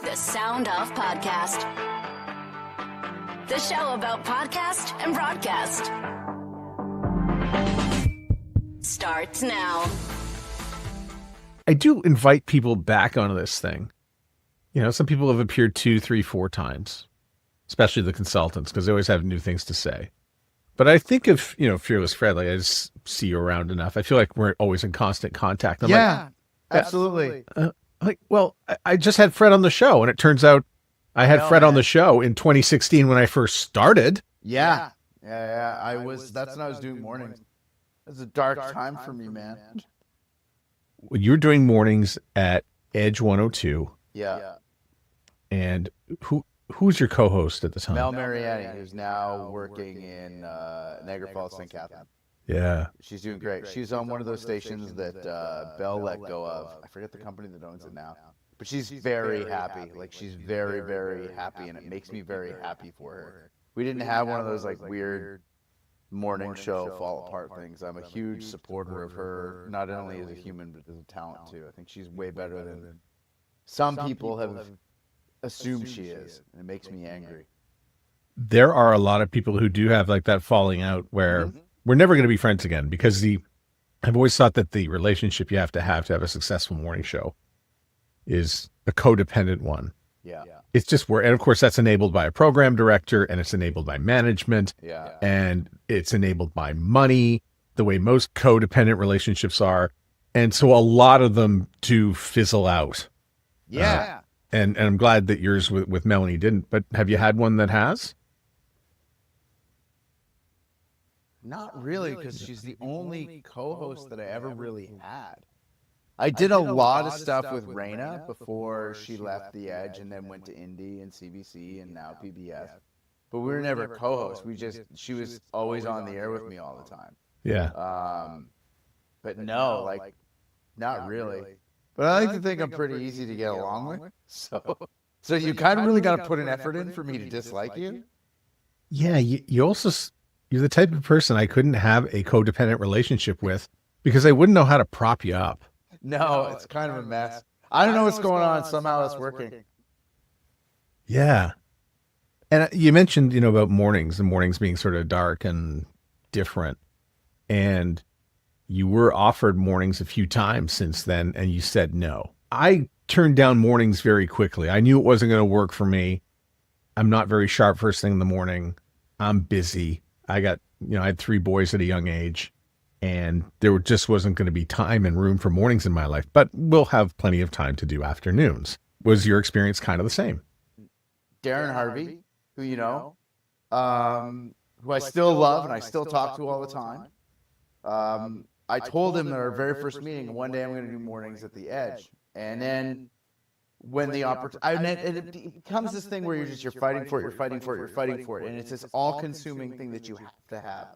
The Sound Off Podcast. The show about podcast and broadcast. Starts now. I do invite people back onto this thing. You know, some people have appeared 2, 3, 4 times, especially the consultants, because they always have new things to say. But I think of, Fearless Fred, like I just see you around enough. I feel like we're always in constant contact. Absolutely. I just had Fred on the show, and it turns out I had Fred on the show in 2016 when I first started. Yeah. That's when I was doing mornings. It was a dark time for me, man. You were doing mornings at Edge 102. Yeah. And who's your co-host at the time? Mel Mariani, who's now working in Niagara Falls, St. Catherine. Yeah. She's doing great. She's on one of those stations that Bell let go of. I forget the company that owns it now. But she's very happy. Like, she's very, very happy, and it makes me very happy for her. We didn't have one of those, like, weird morning show fall apart things. I'm a huge supporter of her, not only as a human, but as a talent, too. I think she's way better than some people have assumed she is. And it makes me angry. There are a lot of people who do have, like, that falling out where we're never going to be friends again, because I've always thought that the relationship you have to have a successful morning show is a codependent one. Yeah. It's just and of course that's enabled by a program director, and it's enabled by management, and it's enabled by money, the way most codependent relationships are. And so a lot of them do fizzle out. Yeah. And I'm glad that yours with Melanie didn't, but have you had one that has? Not really, because she's the only co-host that I ever really had. I did a lot of stuff with Raina before she left The Edge and then went to Indy and CBC and now PBS. But we were never co-hosts. She was always on the air with me all the time. Yeah. But no, like, not really. But I like to think I'm pretty easy to get along with. So you kind of really got to put an effort in for me to dislike you. Yeah, you're the type of person I couldn't have a codependent relationship with, because I wouldn't know how to prop you up. No, it's kind of a mess. I don't know what's going on. Somehow it's working. Yeah. And you mentioned, about mornings, and mornings being sort of dark and different. And you were offered mornings a few times since then, and you said no. I turned down mornings very quickly. I knew it wasn't going to work for me. I'm not very sharp first thing in the morning. I'm busy. I had 3 boys at a young age, and there just wasn't going to be time and room for mornings in my life, but we'll have plenty of time to do afternoons. Was your experience kind of the same? Darrin Harvey, who who I still love and I still talk to all the time. I told him at our very first meeting, one day I'm going to do mornings at The Edge. And then when the opportunity, it becomes this thing where you're fighting for it. And it's this all-consuming thing that you have to have.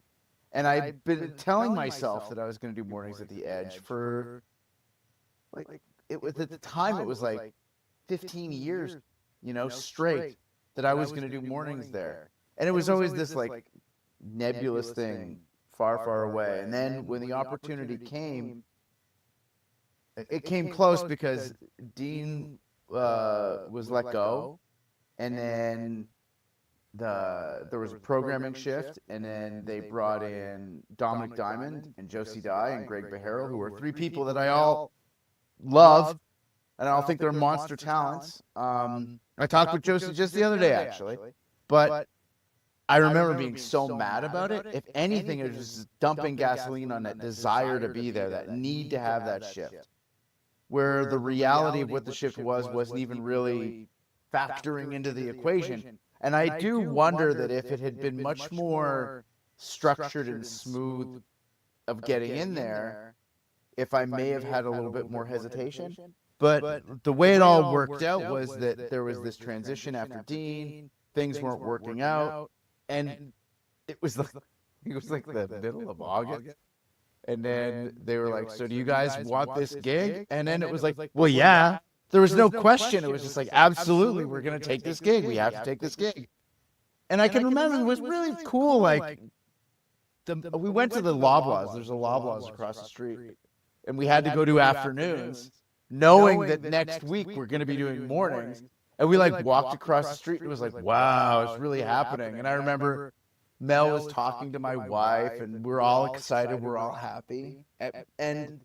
And I've been telling myself that I was going to do mornings at The Edge for, at the time, it was like 15 years, straight, that I was going to do mornings there. And it was always this, nebulous thing far, far away. And then when the opportunity came, it came close because Dean was let go, and then there was a programming shift, and then they brought in Dominic Diamond and Josie Dye and Greg Behero, who are 3 people that I all love, and I all think they're monster talents. I talked with Josie just the other day, actually, but I remember being so mad about it. If anything, it was just dumping gasoline on that desire to be there, that need to have that shift, where the reality of what the shift wasn't even really factoring into the equation. And I do wonder that if it had been much more structured and smooth of getting in there, if I may have had a little bit more hesitation. But the way it all worked out was that there was this transition after Dean, things weren't working out, and it was like the middle of August. And then they were like, so do you guys want this gig? And then it was like, well, yeah. There was no question. It was just like, absolutely, we're going to take this gig. We have to take this gig. And I can remember it was really cool. We went to the Loblaws. There's a Loblaws across the street. And we had to go do afternoons, knowing that next week we're going to be doing mornings. And we like walked across the street. And it was like, wow, it's really happening. And I remember Mel was talking to my wife, and we're all excited. We're all happy. And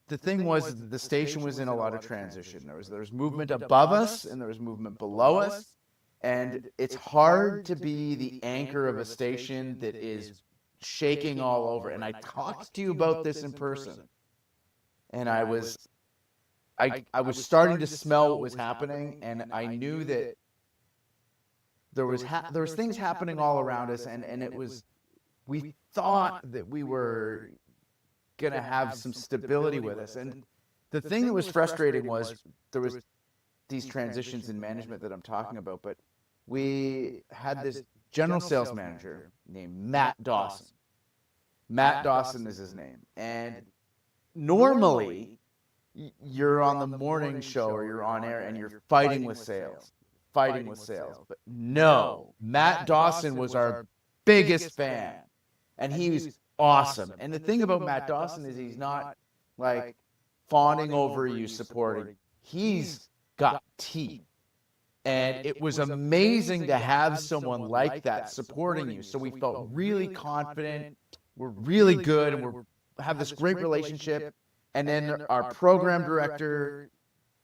the thing was, the station was in a lot of transition. There was movement above us, and there was movement below us. And it's hard to be the anchor of a station that is shaking all over. And I talked to you about this in person. And I was starting to smell what was happening, and I knew that there was things happening all around us, and we thought that we were gonna have some stability with us. And the thing that was frustrating was there was these transitions in management that I'm talking about, but we had this general sales manager named Matt Dawson. Matt Dawson is his name, and normally you're on the morning show or you're on air and you're fighting with sales. But no, Matt Dawson was our biggest fan, and he was awesome. And the thing about Matt Dawson is he's not like fawning over you, supporting. He's got teeth. And it was amazing to have someone like that supporting you. So we felt really confident. We're really good, and we have this great relationship. And then our program director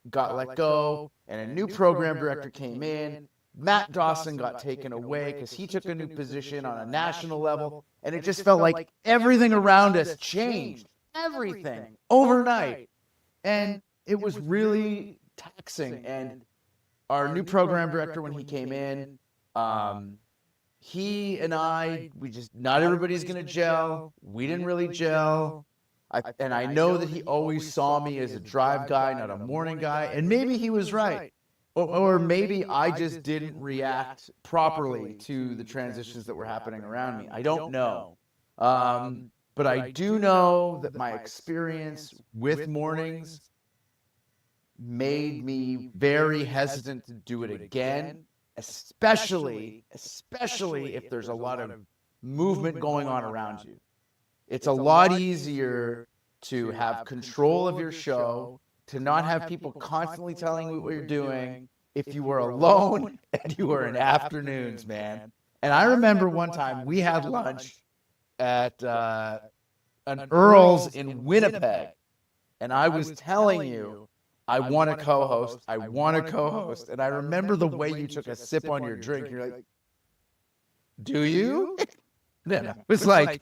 got let go, and a new program director came in. Matt Dawson got taken away because he took a new position on a national level, and it just felt like everything around us changed. Everything overnight. And it was really taxing. And our new program director, when he came in, he and I, not everybody's going to gel. We didn't really gel. I know that he always saw me as a drive guy, not a morning guy. And maybe he was right. Or maybe I just didn't react properly to the transitions that were happening around me. I don't know. But I do know that my experience with mornings made me very hesitant to do it again, especially if there's a lot of movement going on around you. It's a lot easier to have control of your show, to not have people constantly telling you what you're doing if you were alone and you were in afternoons, man. And I remember one time we had lunch at an Earl's in Winnipeg, and I was telling you, I want to co-host. And I remember the way you took a sip on your drink. You're like, do you? Then it was like,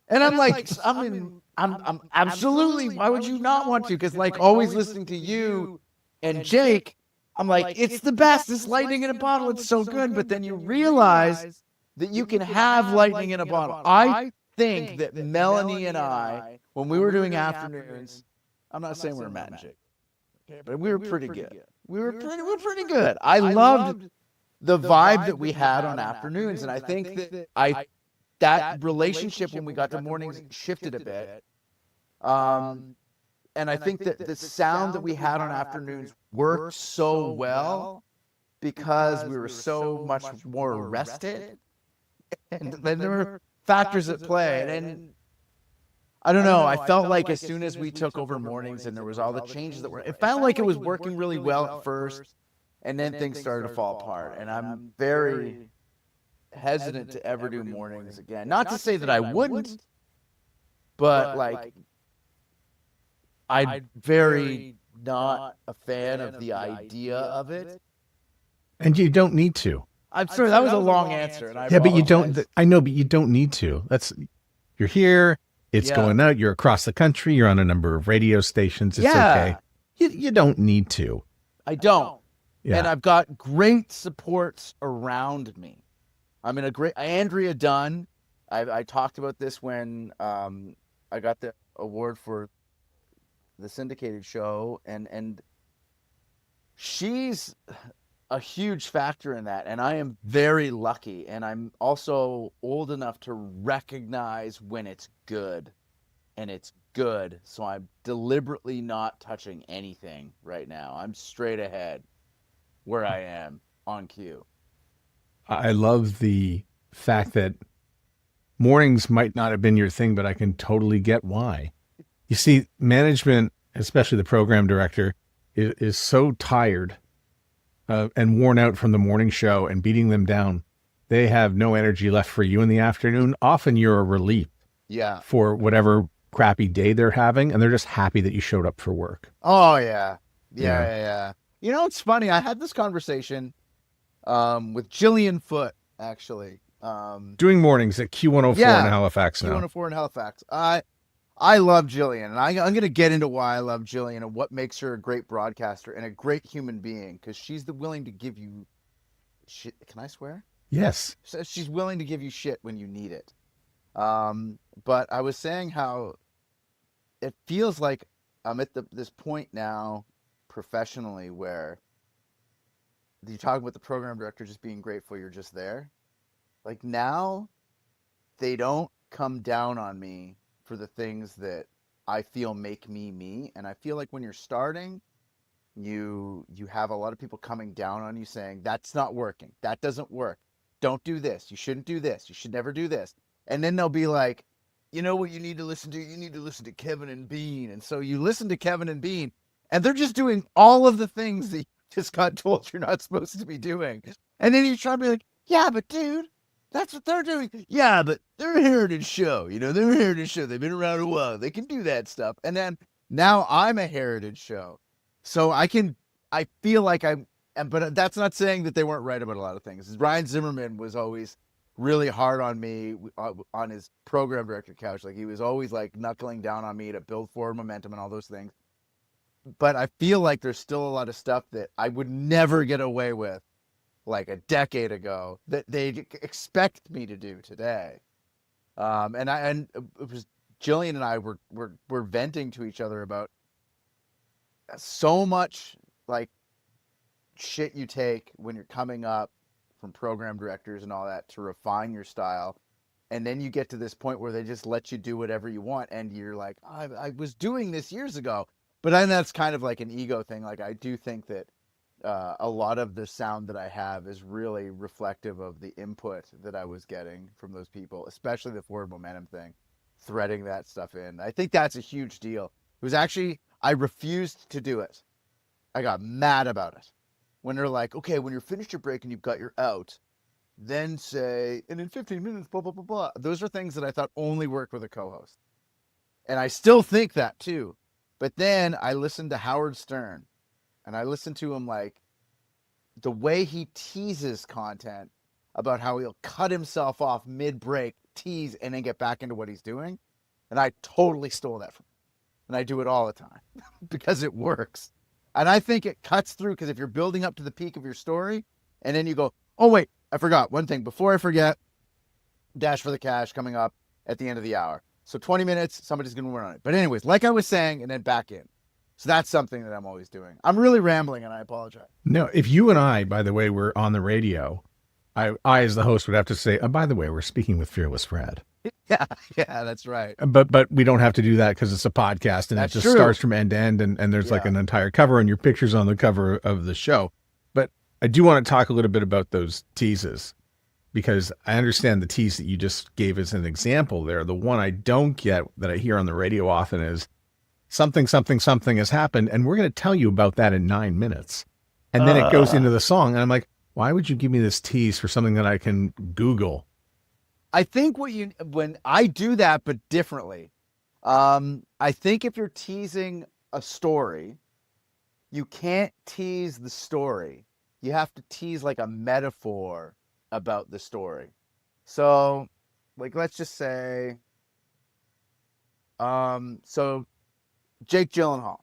and I'm like, I'm absolutely. Why would you not want to? Because like always listening to you and Jake, I'm like, it's the best. It's lightning in a bottle. It's so good. But then you realize that you can have lightning in a bottle. I think that Melanie and I, when we were doing afternoons, I'm not saying we're magic, but we were pretty good. We were pretty good. I loved the vibe that we had on afternoons, and I think that relationship when we got to mornings shifted a bit. And I think that the sound that we had on afternoons worked so well because we were so much more rested. And then there were factors at play. And I don't know, I felt like as soon as we took over mornings and there was all the changes that were, it felt like it was working really well at first, and then things started to fall apart. And I'm very hesitant to ever do mornings again. Not to say that I wouldn't, but like I'm very not a fan of the idea of it. And you don't need to. I'm sorry, that was a long answer. And yeah, but you don't. I know, but you don't need to. You're here. It's going out. You're across the country. You're on a number of radio stations. It's okay. You don't need to. I don't. Yeah. And I've got great supports around me. I'm in a great Andrea Dunn. I talked about this when I got the award for the syndicated show, and she's a huge factor in that, and I am very lucky, and I'm also old enough to recognize when it's good, and it's good, so I'm deliberately not touching anything right now. I'm straight ahead where I am on cue. I love the fact that mornings might not have been your thing, but I can totally get why. You see, management, especially the program director, is so tired and worn out from the morning show and beating them down, they have no energy left for you in the afternoon. Often you're a relief Yeah. for whatever crappy day they're having, and they're just happy that you showed up for work. Oh yeah. Yeah. Yeah. You know, it's funny. I had this conversation with Jillian Foote, actually. Doing mornings at Q104 in Halifax now. Q104 in Halifax. I love Jillian, and I'm going to get into why I love Jillian and what makes her a great broadcaster and a great human being, because she's willing to give you shit. Can I swear? Yes. So she's willing to give you shit when you need it. But I was saying how it feels like I'm at this point now professionally where you talk about the program director just being grateful you're just there. Like now, they don't come down on me for the things that I feel make me me. And I feel like when you're starting, you have a lot of people coming down on you saying, that's not working. That doesn't work. Don't do this. You shouldn't do this. You should never do this. And then they'll be like, you know what you need to listen to? You need to listen to Kevin and Bean. And so you listen to Kevin and Bean, and they're just doing all of the things that you just got told you're not supposed to be doing. And then you try to be like, yeah, but dude, that's what they're doing. Yeah, but they're a heritage show. You know, they're a heritage show. They've been around a while. They can do that stuff. And then now I'm a heritage show. So I feel like but that's not saying that they weren't right about a lot of things. Ryan Zimmerman was always really hard on me on his program director couch. Like he was always like knuckling down on me to build forward momentum and all those things. But I feel like there's still a lot of stuff that I would never get away with like a decade ago that they expect me to do today. And it was Jillian and I were venting to each other about so much like shit you take when you're coming up from program directors and all that to refine your style. And then you get to this point where they just let you do whatever you want. And you're like, I was doing this years ago. But then that's kind of like an ego thing. Like I do think that a lot of the sound that I have is really reflective of the input that I was getting from those people, especially the forward momentum thing, threading that stuff in. I think that's a huge deal. It was actually, I refused to do it. I got mad about it. When they're like, okay, when you're finished your break and you've got your out, then say, and in 15 minutes, blah, blah, blah, blah. Those are things that I thought only worked with a co-host. And I still think that too. But then I listened to Howard Stern, and I listened to him like the way he teases content about how he'll cut himself off mid-break, tease, and then get back into what he's doing. And I totally stole that from him. And I do it all the time because it works. And I think it cuts through, because if you're building up to the peak of your story and then you go, oh, wait, I forgot one thing. Before I forget, Dash for the Cash coming up at the end of the hour. So 20 minutes, somebody's going to win on it. But anyways, like I was saying, and then back in. So that's something that I'm always doing. I'm really rambling, and I apologize. No, if you and I, by the way, were on the radio, I as the host would have to say, oh, by the way, we're speaking with Fearless Fred. Yeah, that's right. But we don't have to do that because it's a podcast, and That's it just true. starts from end to end, and there's like an entire cover, and your picture's on the cover of the show. But I do want to talk a little bit about those teases, because I understand the tease that you just gave as an example there. The one I don't get that I hear on the radio often is something has happened, and we're going to tell you about that in 9 minutes. And then it goes into the song, and I'm like, why would you give me this tease for something that I can Google? I think when I do that, but differently, I think if you're teasing a story, you can't tease the story. You have to tease like a metaphor about the story. So, like, let's just say, so Jake Gyllenhaal.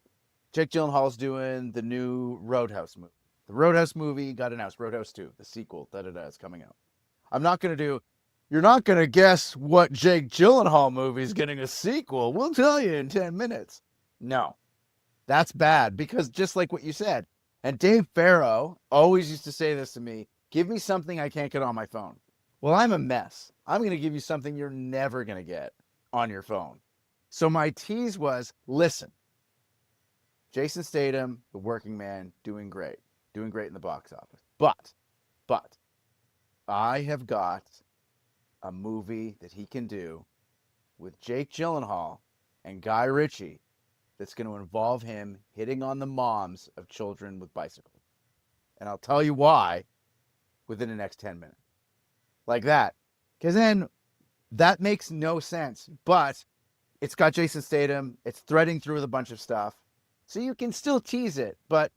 Jake Gyllenhaal's doing the new Roadhouse movie. The Roadhouse movie got announced. Roadhouse 2, the sequel, is coming out. You're not going to guess what Jake Gyllenhaal movie is getting a sequel. We'll tell you in 10 minutes. No, that's bad, because just like what you said, and Dave Farrow always used to say this to me, give me something I can't get on my phone. Well, I'm a mess. I'm going to give you something you're never going to get on your phone. So my tease was, listen, Jason Statham, the working man, doing great in the box office. But I have got a movie that he can do with Jake Gyllenhaal and Guy Ritchie that's going to involve him hitting on the moms of children with bicycles. And I'll tell you why within the next 10 minutes. Like that. Because then that makes no sense. But it's got Jason Statham. It's threading through with a bunch of stuff. So you can still tease it, but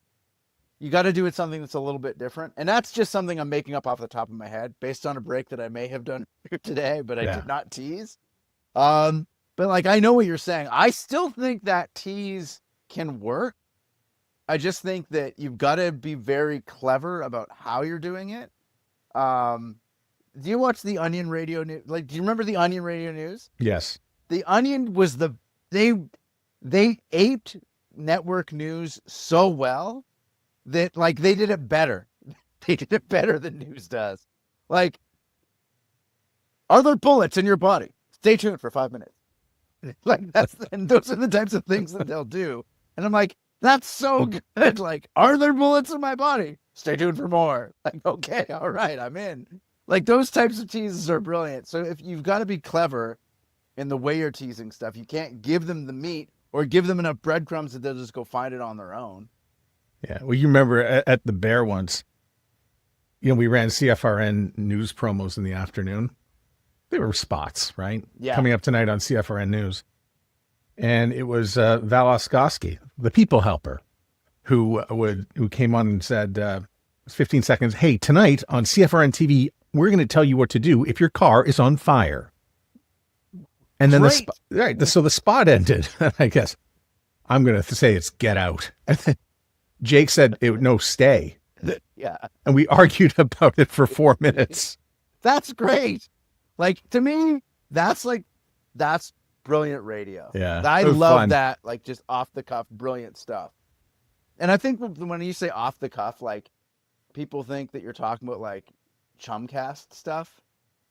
you got to do it something that's a little bit different. And that's just something I'm making up off the top of my head based on a break that I may have done today, but I did not tease. But like, I know what you're saying. I still think that tease can work. I just think that you've got to be very clever about how you're doing it. Do you watch the Onion radio news? Like, do you remember the Onion radio news? Yes. The Onion was they aped network news so well that like they did it better. They did it better than news does. Like, are there bullets in your body? Stay tuned for 5 minutes. Like and those are the types of things that they'll do. And I'm like, that's so good. Like, are there bullets in my body? Stay tuned for more. Like, okay, all right, I'm in. Like, those types of teases are brilliant. So if you've got to be clever in the way you're teasing stuff, you can't give them the meat or give them enough breadcrumbs that they'll just go find it on their own. Yeah. Well, you remember at the Bear once, we ran CFRN news promos in the afternoon. They were spots, right? Yeah. Coming up tonight on CFRN News. And it was Val Oskoski, the people helper, who came on and said, 15 seconds, hey, tonight on CFRN TV, we're going to tell you what to do if your car is on fire. And then so the spot ended. I guess I'm going to say it's get out. Jake said, no, stay. Yeah. And we argued about it for 4 minutes. That's great. Like, to me, that's brilliant radio. Yeah. I love that, like, just off the cuff, brilliant stuff. And I think when you say off the cuff, like, people think that you're talking about like Chumcast stuff.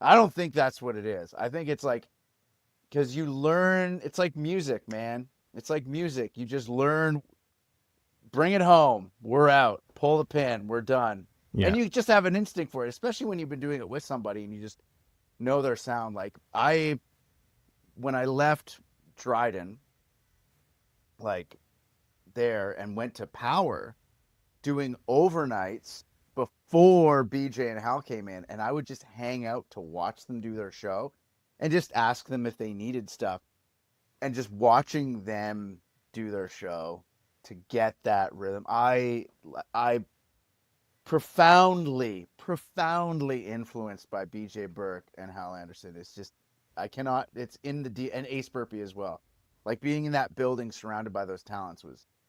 I don't think that's what it is. I think it's like, because you learn, it's like music, man. It's like music. You just learn, bring it home. We're out. Pull the pin. We're done. Yeah. And you just have an instinct for it, especially when you've been doing it with somebody and you just know their sound. Like when I left Dryden, like there, and went to Power doing overnights before BJ and Hal came in, and I would just hang out to watch them do their show and just ask them if they needed stuff, and just watching them do their show to get that rhythm. I profoundly influenced by BJ Burke and Hal Anderson. It's just, it's in the and Ace Burpee as well. Like, being in that building surrounded by those talents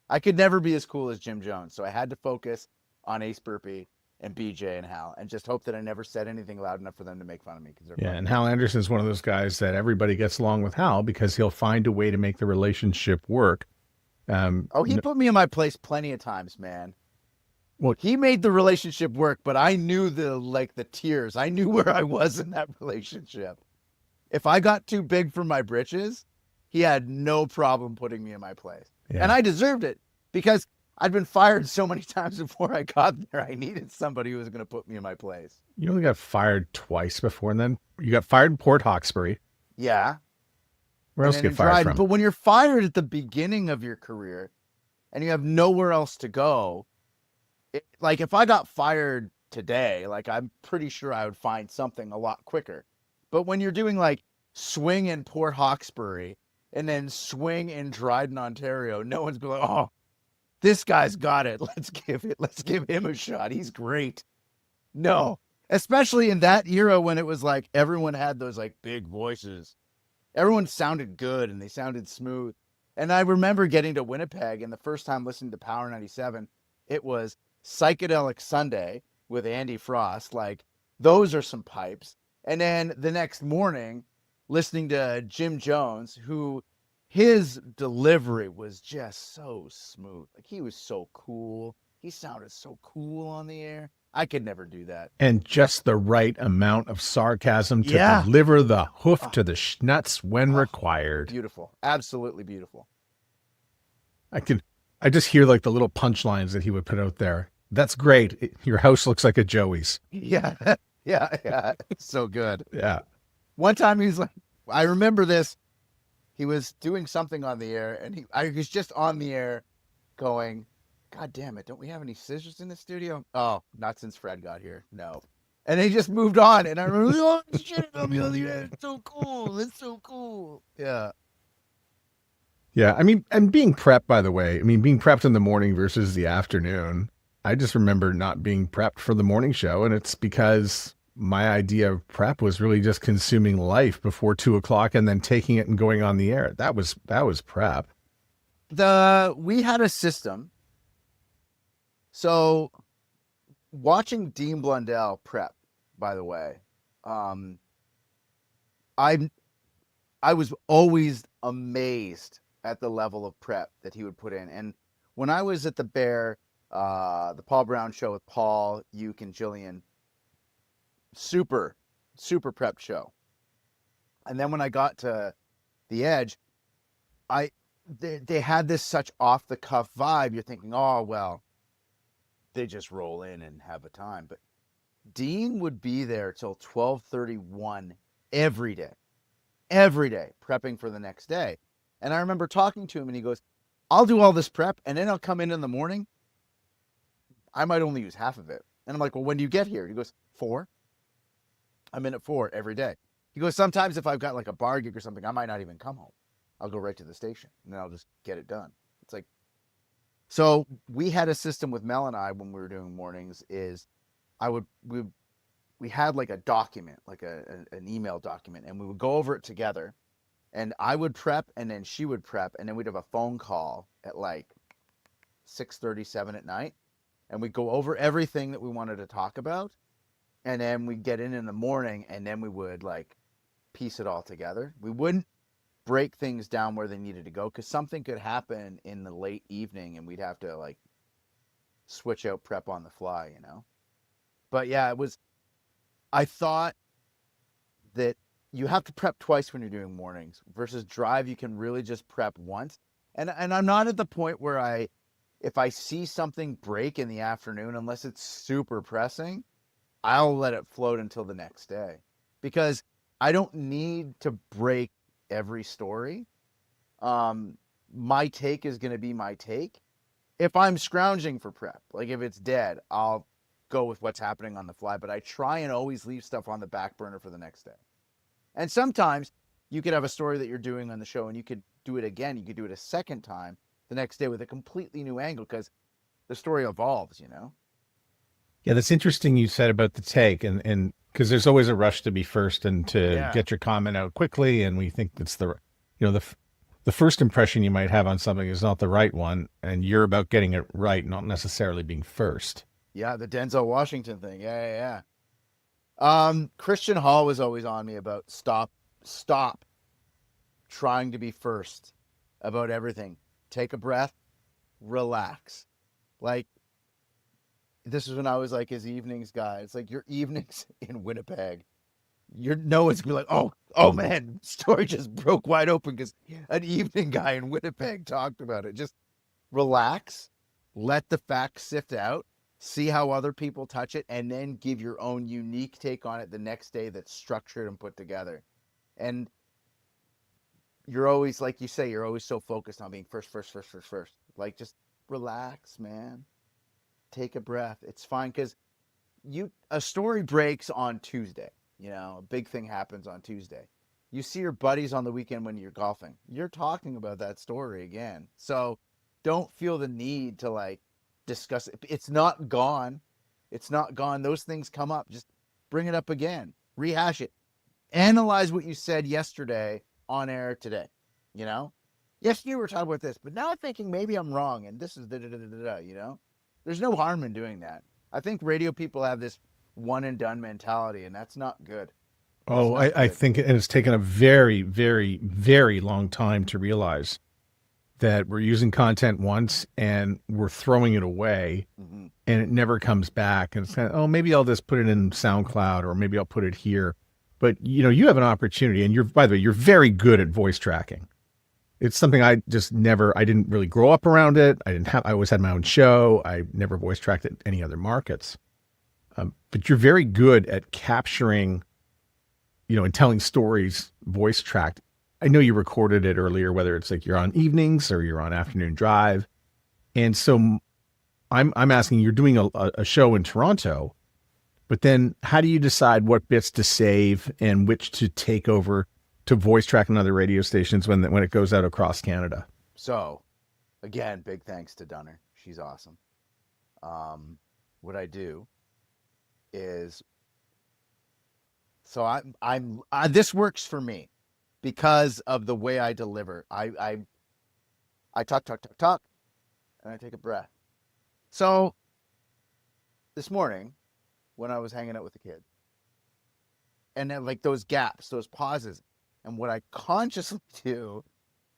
I could never be as cool as Jim Jones. So I had to focus on Ace Burpee and BJ and Hal, and just hope that I never said anything loud enough for them to make fun of me. And Hal Anderson is one of those guys that everybody gets along with Hal because he'll find a way to make the relationship work. He put me in my place plenty of times, man. Well, he made the relationship work, but I knew the tears. I knew where I was in that relationship. If I got too big for my britches, he had no problem putting me in my place. Yeah. And I deserved it because I'd been fired so many times before I got there. I needed somebody who was going to put me in my place. You only got fired twice before, and then you got fired in Port Hawkesbury. Yeah. Where else get fired from? But when you're fired at the beginning of your career and you have nowhere else to go, like if I got fired today, like I'm pretty sure I would find something a lot quicker. But when you're doing like swing in Port Hawkesbury and then swing in Dryden, Ontario, no one's going, oh, this guy's got it. Let's give him a shot. He's great. No, especially in that era when it was like everyone had those like big voices. Everyone sounded good and they sounded smooth. And I remember getting to Winnipeg and the first time listening to Power 97, it was Psychedelic Sunday with Andy Frost. Like, those are some pipes. And then the next morning, listening to Jim Jones, who his delivery was just so smooth. Like, he was so cool. He sounded so cool on the air. I could never do that. And just the right amount of sarcasm to deliver the hoof to the schnutz when required. Beautiful. Absolutely beautiful. I just hear like the little punchlines that he would put out there. That's great. Your house looks like a Joey's. Yeah. Yeah. It's so good. Yeah. One time he was like, I remember this. He was doing something on the air and I was just on the air going, God damn it, don't we have any scissors in the studio? Oh, not since Fred got here. No. And they just moved on. And I remember, oh, shit, it's so cool. It's so cool. Yeah. Yeah. I mean, and being prepped, by the way, I mean, being prepped in the morning versus the afternoon. I just remember not being prepped for the morning show. And it's because my idea of prep was really just consuming life before 2:00 and then taking it and going on the air. That was prep. We had a system. So watching Dean Blundell prep, by the way, I was always amazed at the level of prep that he would put in. And when I was at the Bear, the Paul Brown show with Paul, Uke, and Jillian, super prepped show. And then when I got to The Edge, they had this such off the cuff vibe. You're thinking, oh, well, they just roll in and have a time. But Dean would be there till 12:31 every day, prepping for the next day. And I remember talking to him and he goes, I'll do all this prep and then I'll come in the morning. I might only use half of it. And I'm like, well, when do you get here? He goes, 4. I'm in at 4 every day. He goes, sometimes if I've got like a bar gig or something, I might not even come home. I'll go right to the station and then I'll just get it done. It's like, so we had a system with Mel and I when we were doing mornings is we had like a document, like an email document, and we would go over it together and I would prep and then she would prep and then we'd have a phone call at like 6:37 at night and we'd go over everything that we wanted to talk about and then we'd get in the morning and then we would like piece it all together. We wouldn't break things down where they needed to go because something could happen in the late evening and we'd have to like switch out prep on the fly, you know? But yeah, I thought that you have to prep twice when you're doing mornings versus drive. You can really just prep once. And I'm not at the point where if I see something break in the afternoon, unless it's super pressing, I'll let it float until the next day because I don't need to break every story. My take is going to be my take. If I'm scrounging for prep, like if it's dead, I'll go with what's happening on the fly, but I try and always leave stuff on the back burner for the next day. And sometimes you could have a story that you're doing on the show and you could do it again. You could do it a second time the next day with a completely new angle because the story evolves, you know? Yeah, that's interesting you said about the take and because there's always a rush to be first and to get your comment out quickly. And we think that's the first impression you might have on something is not the right one. And you're about getting it right, not necessarily being first. Yeah, the Denzel Washington thing. Yeah. Christian Hall was always on me about stop trying to be first about everything. Take a breath, relax. Like, this is when I was like his evenings guy. It's like your evenings in Winnipeg. No one's gonna be like, oh man, story just broke wide open because an evening guy in Winnipeg talked about it. Just relax, let the facts sift out, see how other people touch it, and then give your own unique take on it the next day that's structured and put together. And you're always, like you say, you're always so focused on being first. Like, just relax, man. Take a breath. It's fine because a story breaks on Tuesday. You know, a big thing happens on Tuesday. You see your buddies on the weekend when you're golfing. You're talking about that story again. So don't feel the need to like discuss it. It's not gone. It's not gone. Those things come up. Just bring it up again. Rehash it. Analyze what you said yesterday on air today. You know? Yes, you were talking about this, but now I'm thinking maybe I'm wrong and this is da-da-da-da-da, you know? There's no harm in doing that. I think radio people have this one and done mentality, and that's not good. I think it has taken a very, very, very long time to realize that we're using content once and we're throwing it away and it never comes back. And it's kind of, maybe I'll just put it in SoundCloud or maybe I'll put it here. But, you know, you have an opportunity and by the way, you're very good at voice tracking. It's something I didn't really grow up around it. I always had my own show. I never voice tracked at any other markets. But you're very good at capturing, you know, and telling stories voice tracked. I know you recorded it earlier, whether it's like you're on evenings or you're on afternoon drive. And so I'm asking, you're doing a show in Toronto, but then how do you decide what bits to save and which to take over to voice track on other radio stations when it goes out across Canada? So, again, big thanks to Dunner. She's awesome. What I do is, so I'm this works for me because of the way I deliver. I talk, and I take a breath. So this morning, when I was hanging out with the kid, and then like those gaps, those pauses, and what I consciously do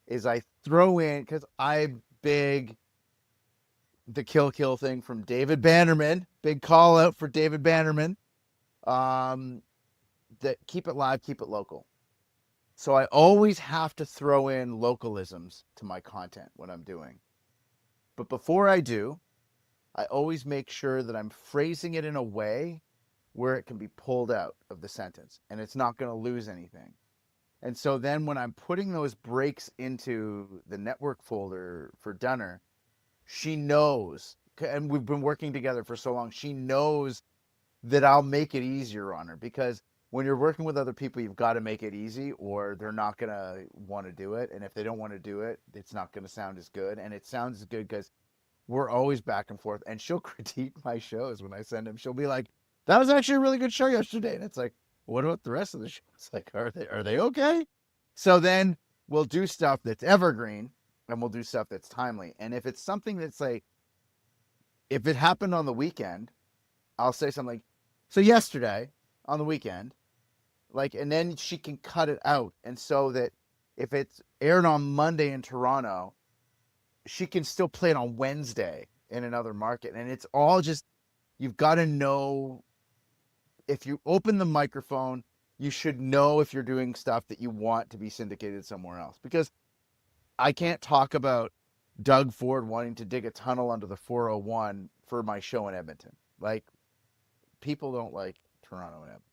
is I throw in, because I'm big, the kill thing from David Bannerman, big call out for David Bannerman, that keep it live, keep it local. So I always have to throw in localisms to my content when I'm doing. But before I do, I always make sure that I'm phrasing it in a way where it can be pulled out of the sentence and it's not going to lose anything. And so then when I'm putting those breaks into the network folder for Dunner, she knows, and we've been working together for so long, she knows that I'll make it easier on her, because when you're working with other people, you've got to make it easy or they're not going to want to do it. And if they don't want to do it, it's not going to sound as good. And it sounds good because we're always back and forth. And she'll critique my shows when I send them. She'll be like, that was actually a really good show yesterday. And it's like, what about the rest of the show? It's like, are they okay? So then we'll do stuff that's evergreen and we'll do stuff that's timely. And if it's something that's like, if it happened on the weekend, I'll say something like, so yesterday on the weekend, like, and then she can cut it out. And so that if it's aired on Monday in Toronto, she can still play it on Wednesday in another market. And it's all just, you've got to know, if you open the microphone, you should know if you're doing stuff that you want to be syndicated somewhere else. Because I can't talk about Doug Ford wanting to dig a tunnel under the 401 for my show in Edmonton. Like, people don't like Toronto and Edmonton.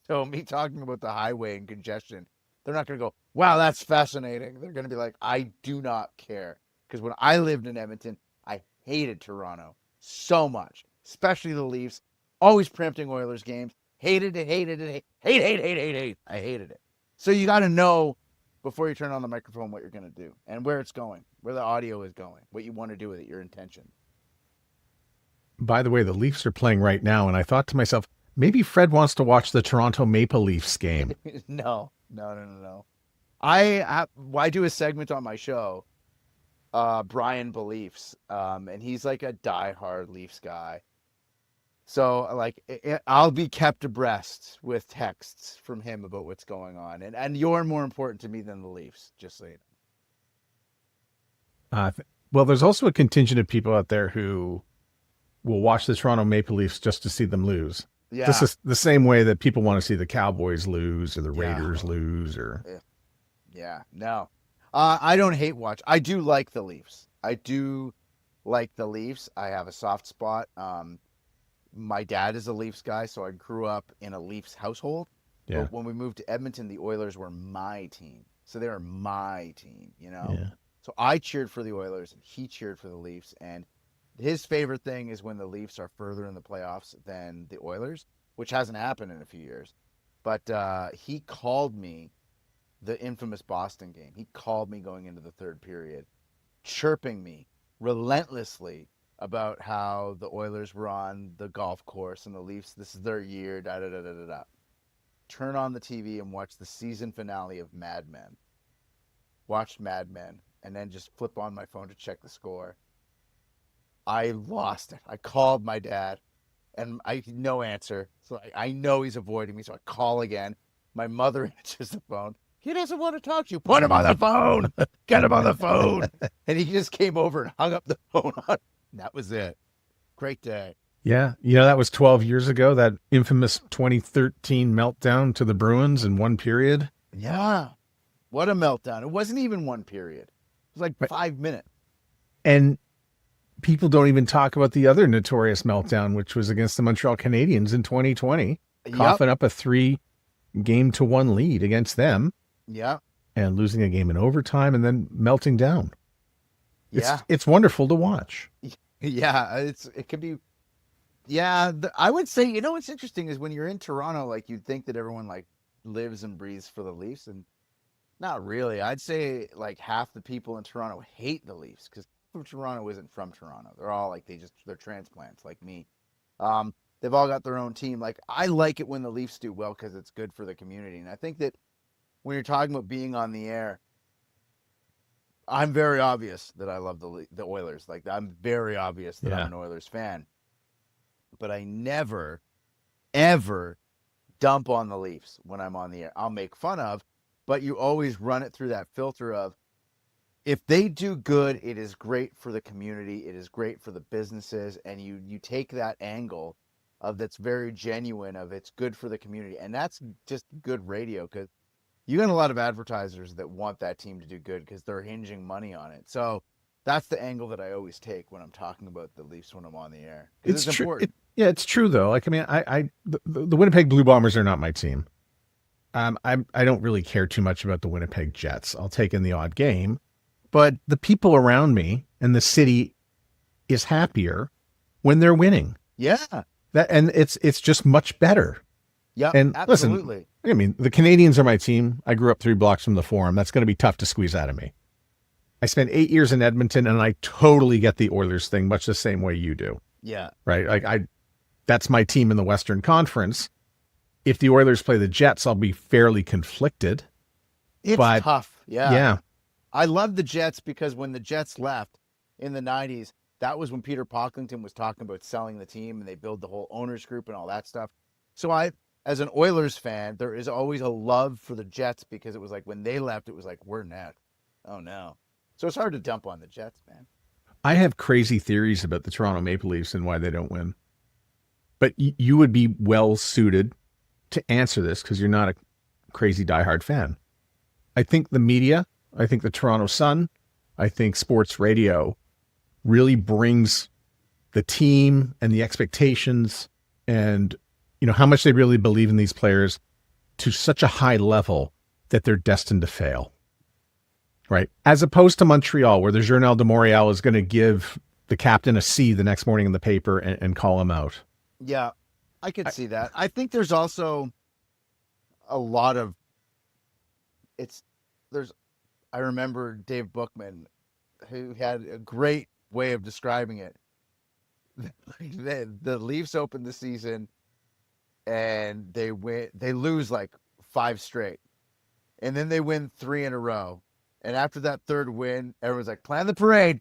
So me talking about the highway and congestion, they're not going to go, wow, that's fascinating. They're going to be like, I do not care. Because when I lived in Edmonton, I hated Toronto so much, especially the Leafs, always preempting Oilers games. Hated it. Hate. I hated it. So you got to know before you turn on the microphone what you're going to do and where it's going, where the audio is going, what you want to do with it, your intention. By the way, the Leafs are playing right now, and I thought to myself, maybe Fred wants to watch the Toronto Maple Leafs game. No. I do a segment on my show, Brian Beliefs, and he's like a diehard Leafs guy. So like I'll be kept abreast with texts from him about what's going on, and you're more important to me than the Leafs, just so you know. Well, there's also a contingent of people out there who will watch the Toronto Maple Leafs just to see them lose. Yeah. This is the same way that people want to see the Cowboys lose or the Raiders lose or. Yeah. No. I don't hate watch. I do like the Leafs. I have a soft spot. My dad is a Leafs guy, so I grew up in a Leafs household. Yeah. But when we moved to Edmonton, the Oilers were my team. So they were my team, you know? Yeah. So I cheered for the Oilers and he cheered for the Leafs. And his favorite thing is when the Leafs are further in the playoffs than the Oilers, which hasn't happened in a few years. But he called me the infamous Boston game. He called me going into the third period, chirping me relentlessly about how the Oilers were on the golf course and the Leafs, this is their year, da-da-da-da-da-da. Turn on the TV and watch the season finale of Mad Men. Watched Mad Men and then just flip on my phone to check the score. I lost it. I called my dad and no answer. So I know he's avoiding me. So I call again. My mother answers the phone. He doesn't want to talk to you. Put him on the phone. Get him on the phone. And he just came over and hung up the phone on. And that was it. Great day. Yeah. You know, that was 12 years ago, that infamous 2013 meltdown to the Bruins in one period. Yeah. What a meltdown. It wasn't even one period. It was like 5 minutes. And people don't even talk about the other notorious meltdown, which was against the Montreal Canadiens in 2020, coughing up a 3-1 lead against them. Yeah. And losing a game in overtime and then melting down. Yeah. It's wonderful to watch. Yeah, it could be. Yeah, I would say, what's interesting is when you're in Toronto, like you'd think that everyone like lives and breathes for the Leafs, and not really. I'd say like half the people in Toronto hate the Leafs because Toronto isn't from Toronto. They're all like they're transplants like me. They've all got their own team. Like I like it when the Leafs do well because it's good for the community, and I think that when you're talking about being on the air, I'm very obvious that I love the Oilers. Like I'm very obvious that I'm Yeah. an Oilers fan, but I never ever dump on the Leafs when I'm on the air. I'll make fun of, but you always run it through that filter of if they do good, it is great for the community, it is great for the businesses, and you take that angle of that's very genuine of it's good for the community, and that's just good radio because you got a lot of advertisers that want that team to do good because they're hinging money on it. So that's the angle that I always take when I'm talking about the Leafs when I'm on the air because it's true. important. Yeah, it's true though. Like, I mean, the Winnipeg Blue Bombers are not my team. I don't really care too much about the Winnipeg Jets. I'll take in the odd game, but the people around me and the city is happier when they're winning. Yeah. And it's just much better. Yeah. And Absolutely. Listen, I mean, the Canadians are my team. I grew up 3 blocks from the Forum. That's going to be tough to squeeze out of me. I spent 8 years in Edmonton, and I totally get the Oilers thing, much the same way you do. Yeah. Right? Like that's my team in the Western Conference. If the Oilers play the Jets, I'll be fairly conflicted. It's tough. Yeah. Yeah. I love the Jets because when the Jets left in the 90s, that was when Peter Pocklington was talking about selling the team and they build the whole owners group and all that stuff. So as an Oilers fan, there is always a love for the Jets because it was like when they left, it was like, we're next. Oh, no. So it's hard to dump on the Jets, man. I have crazy theories about the Toronto Maple Leafs and why they don't win. But you would be well suited to answer this because you're not a crazy diehard fan. I think the media, I think the Toronto Sun, I think sports radio really brings the team and the expectations and, how much they really believe in these players to such a high level that they're destined to fail. Right. As opposed to Montreal, where the Journal de Montréal is going to give the captain a C the next morning in the paper and call him out. Yeah, I could see that. I think there's also a lot of I remember Dave Bookman, who had a great way of describing it. The Leafs opened the season and they lose like 5 straight. And then they win 3 in a row. And after that third win, everyone's like, plan the parade.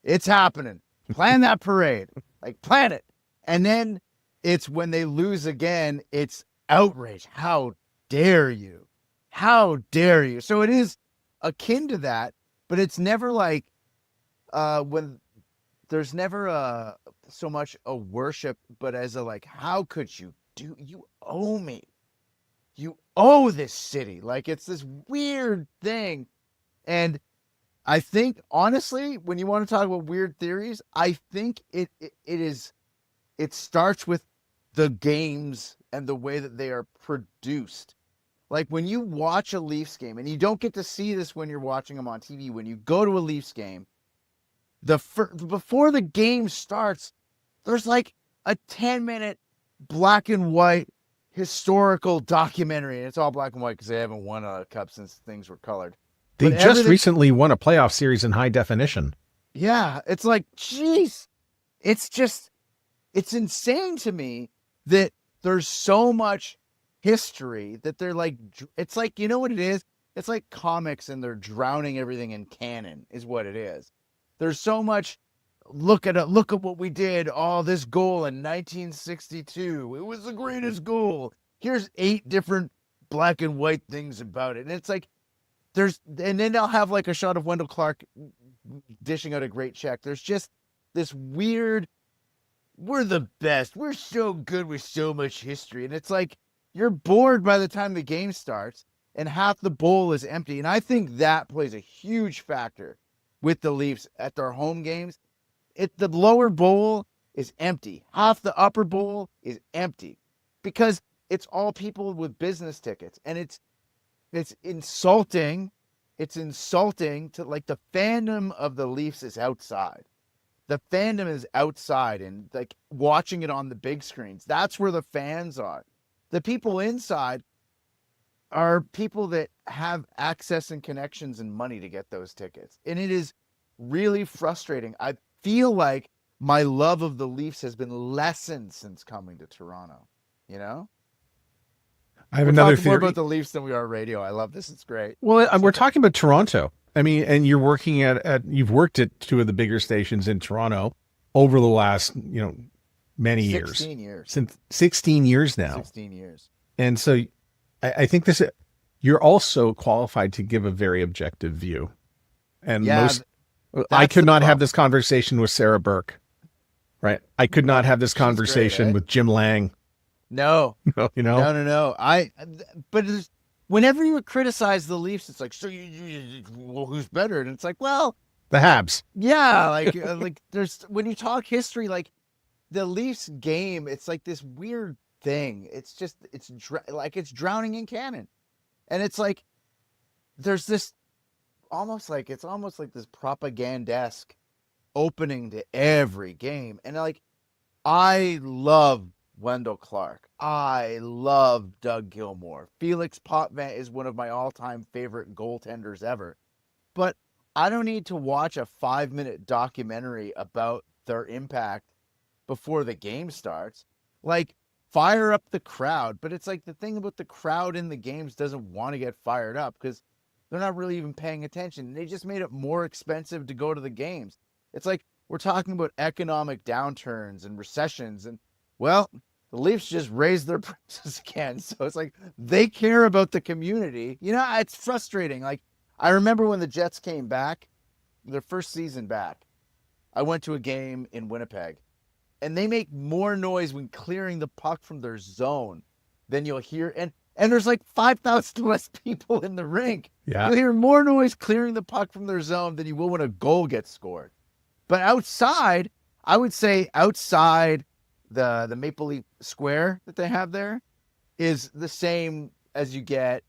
It's happening. Plan that parade. Like, plan it. And then it's when they lose again, it's outrage. How dare you? How dare you? So it is akin to that, but it's never like when there's never so much a worship, but as a like, how could you owe me? You owe this city. Like, it's this weird thing. And I think, honestly, when you want to talk about weird theories, I think it starts with the games and the way that they are produced. Like, when you watch a Leafs game, and you don't get to see this when you're watching them on TV, when you go to a Leafs game, before the game starts, there's like a 10-minute black and white historical documentary. And it's all black and white because they haven't won a cup since things were colored. They just recently won a playoff series in high definition. Yeah, it's like, geez, it's insane to me that there's so much history that they're like, it's like, you know what it is? It's like comics and they're drowning everything in canon is what it is. There's so much, look at what we did. Oh, this goal in 1962. It was the greatest goal. Here's 8 different black and white things about it. And it's like, and then they'll have like a shot of Wendell Clark dishing out a great check. There's just this weird, we're the best. We're so good with so much history. And it's like, you're bored by the time the game starts and half the bowl is empty. And I think that plays a huge factor with the Leafs at their home games. The lower bowl is empty. Half the upper bowl is empty because it's all people with business tickets. And it's insulting. It's insulting to, like, the fandom of the Leafs is outside. The fandom is outside and like watching it on the big screens. That's where the fans are. The people inside are people that have access and connections and money to get those tickets. And it is really frustrating. I feel like my love of the Leafs has been lessened since coming to Toronto, you know? I have We're another talking more theory. about the Leafs than we are radio. I love this. It's great. Well, we're talking about Toronto. I mean, and you're working you've worked at two of the bigger stations in Toronto over the last, many years. 16 years. Since 16 years now. 16 years. And so I think you're also qualified to give a very objective view. And I could not have this conversation with Sarah Burke, right? I could not have this conversation with Jim Lang. No. No. But whenever you criticize the Leafs, it's like, so well, who's better? And it's like, well, the Habs. Yeah, like there's when you talk history, like the Leafs game, it's like this weird thing. It's just it's drowning in canon, and it's like there's this almost like this propagandesque opening to every game, and like I love Wendell Clark. I love Doug Gilmour. Felix Potvin is one of my all-time favorite goaltenders ever. But I don't need to watch a 5-minute documentary about their impact before the game starts. Like, fire up the crowd. But it's like the thing about the crowd in the games doesn't want to get fired up because they're not really even paying attention. They just made it more expensive to go to the games. It's like we're talking about economic downturns and recessions, and well, the Leafs just raised their prices again. So it's like they care about the community. It's frustrating. Like, I remember when the Jets came back, their first season back, I went to a game in Winnipeg, and they make more noise when clearing the puck from their zone than you'll hear. And there's like 5,000 less people in the rink. Yeah. You'll hear more noise clearing the puck from their zone than you will when a goal gets scored. But outside, I would say outside the Maple Leaf Square that they have there is the same as you get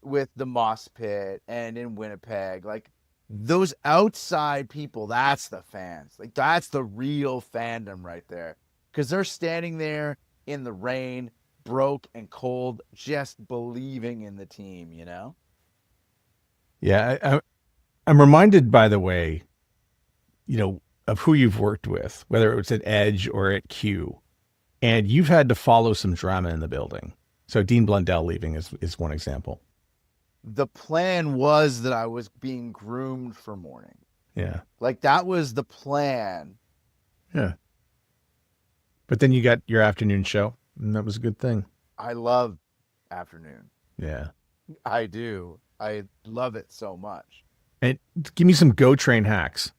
with the Moss Pit and in Winnipeg. Like, those outside people, that's the fans. Like, that's the real fandom right there. Because they're standing there in the rain, broke and cold, just believing in the team, Yeah, I'm reminded, by the way, of who you've worked with, whether it was at Edge or at Q, and you've had to follow some drama in the building. So Dean Blundell leaving is one example. The plan was that I was being groomed for morning. Yeah. Like, that was the plan. Yeah. But then you got your afternoon show, and that was a good thing. I love afternoon. Yeah. I do. I love it so much. And give me some GO train hacks.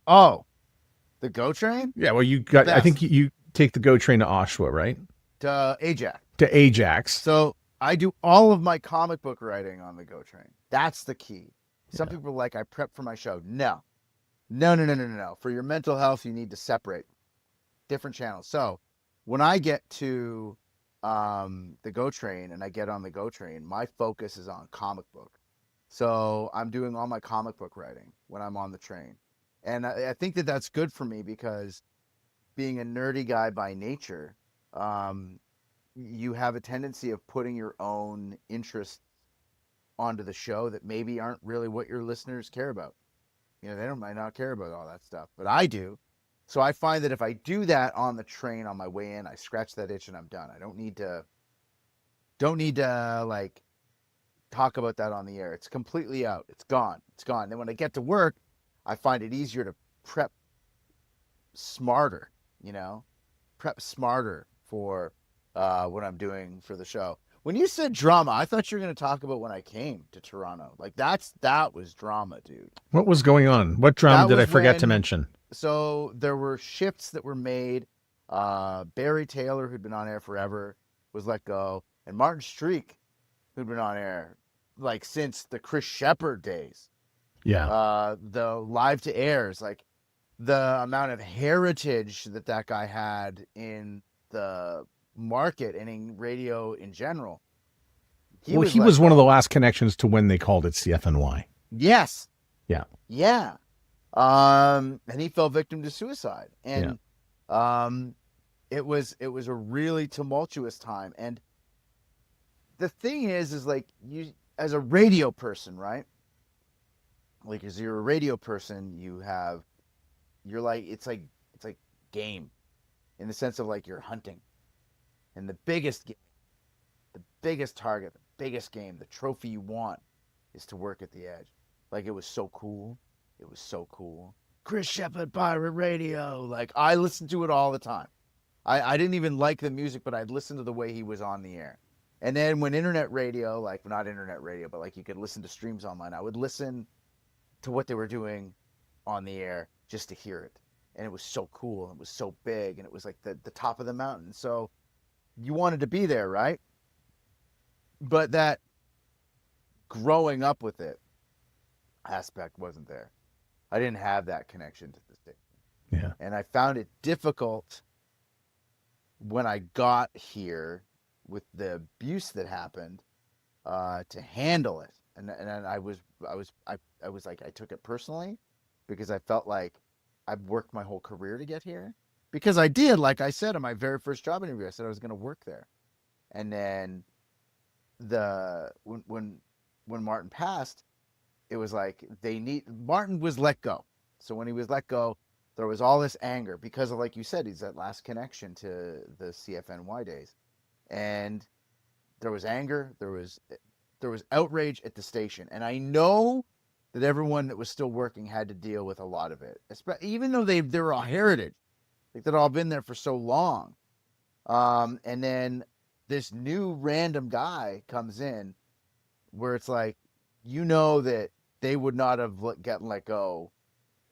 Oh, the GO train? Yeah, well, I think you take the GO train to Oshawa, right? To Ajax. To Ajax. So I do all of my comic book writing on the GO train. That's the key. Some people are like, I prep for my show. No. For your mental health, you need to separate different channels. So when I get to the GO train and I get on the GO train, my focus is on comic book. So I'm doing all my comic book writing when I'm on the train. And I think that that's good for me because being a nerdy guy by nature, you have a tendency of putting your own interests onto the show that maybe aren't really what your listeners care about. They might not care about all that stuff, but I do. So I find that if I do that on the train on my way in, I scratch that itch and I'm done. I don't need to like talk about that on the air. It's completely out. It's gone. Then when I get to work, I find it easier to prep smarter, prep smarter for what I'm doing for the show. When you said drama, I thought you were going to talk about when I came to Toronto. Like, that was drama, dude. What was going on? What drama did I forget to mention? So there were shifts that were made. Barry Taylor, who'd been on air forever, was let go. And Martin Streak, who'd been on air like since the Chris Shepard days. Yeah. The live to airs, like the amount of heritage that guy had in the market and in radio in general. He was one of the last connections to when they called it CFNY. Yes. Yeah. Yeah. And he fell victim to suicide. And it was a really tumultuous time. And the thing is like, you, as a radio person, right? Like, as you're a radio person, you're like, it's like game, in the sense of like you're hunting, and the biggest target, the biggest game, the trophy you want is to work at the edge. Like, it was so cool. It was so cool. Chris Shepard Pirate Radio. Like, I listened to it all the time. I didn't even like the music, but I'd listen to the way he was on the air. And then when internet radio, like, not internet radio, but like you could listen to streams online, I would listen to what they were doing on the air just to hear it. And it was so cool. It was so big. And it was like the top of the mountain. So you wanted to be there, right? But that growing up with it aspect wasn't there. I didn't have that connection to the station. Yeah. And I found it difficult when I got here with the abuse that happened to handle it. And I was like, I took it personally, because I felt like I've worked my whole career to get here. Because I did, like I said in my very first job interview, I said I was going to work there. And then when Martin passed, it was like Martin was let go. So when he was let go, there was all this anger because of, like you said, he's that last connection to the CFNY days. And there was anger, there was outrage at the station. And I know that everyone that was still working had to deal with a lot of it, even though they were all heritage, like they'd all been there for so long. And then this new random guy comes in where it's like, you know, that they would not have gotten let go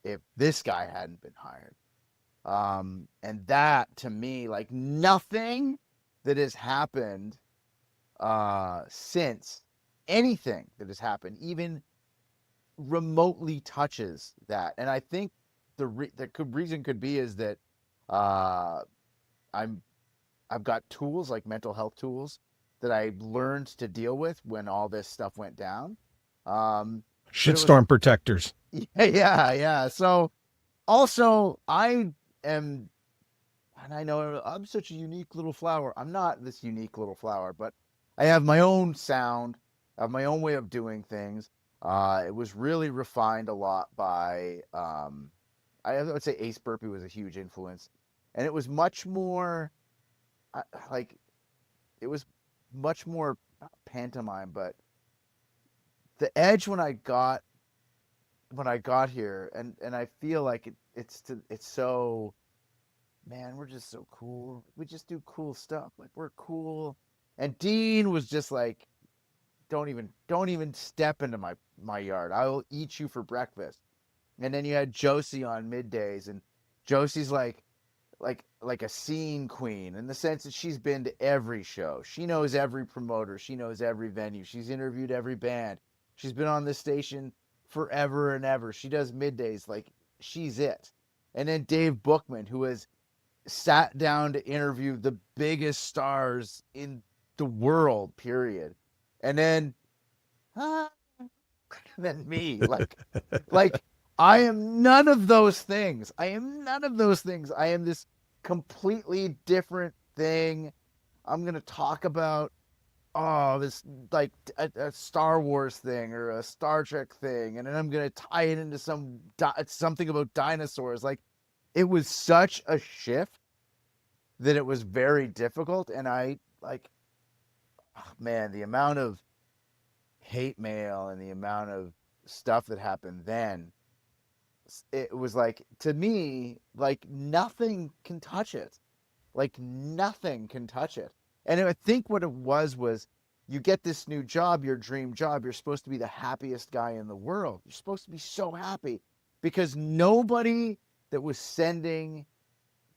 if this guy hadn't been hired. And that, to me, like, nothing that has happened since, anything that has happened even remotely touches that. And I think the reason could be is that I've got tools, like mental health tools, that I learned to deal with when all this stuff went down. Shitstorm protectors. Yeah. So also, I am, and I know I'm such a unique little flower. I'm not this unique little flower, but I have my own sound. I have my own way of doing things. It was really refined a lot by, I would say Ace Burpee was a huge influence. And it was much more, it was much more, not pantomime, but the edge when I got here, and I feel like it's so, man, we're just so cool. We just do cool stuff. Like, we're cool. And Dean was just like, don't even step into my yard. I will eat you for breakfast. And then you had Josie on middays, and Josie's like a scene queen, in the sense that she's been to every show. She knows every promoter. She knows every venue. She's interviewed every band. She's been on this station forever and ever. She does middays. Like, she's it. And then Dave Bookman, who has sat down to interview the biggest stars in the world, period. And then me, like I am none of those things. I am this completely different thing. I'm going to talk about, this, like, a Star Wars thing or a Star Trek thing, and then I'm going to tie it into something about dinosaurs. Like, it was such a shift that it was very difficult. And I, like, man, the amount of hate mail and the amount of stuff that happened then, it was like, to me, like, nothing can touch it. Like, nothing can touch it. And I think what it was you get this new job, your dream job. You're supposed to be the happiest guy in the world. You're supposed to be so happy, because nobody that was sending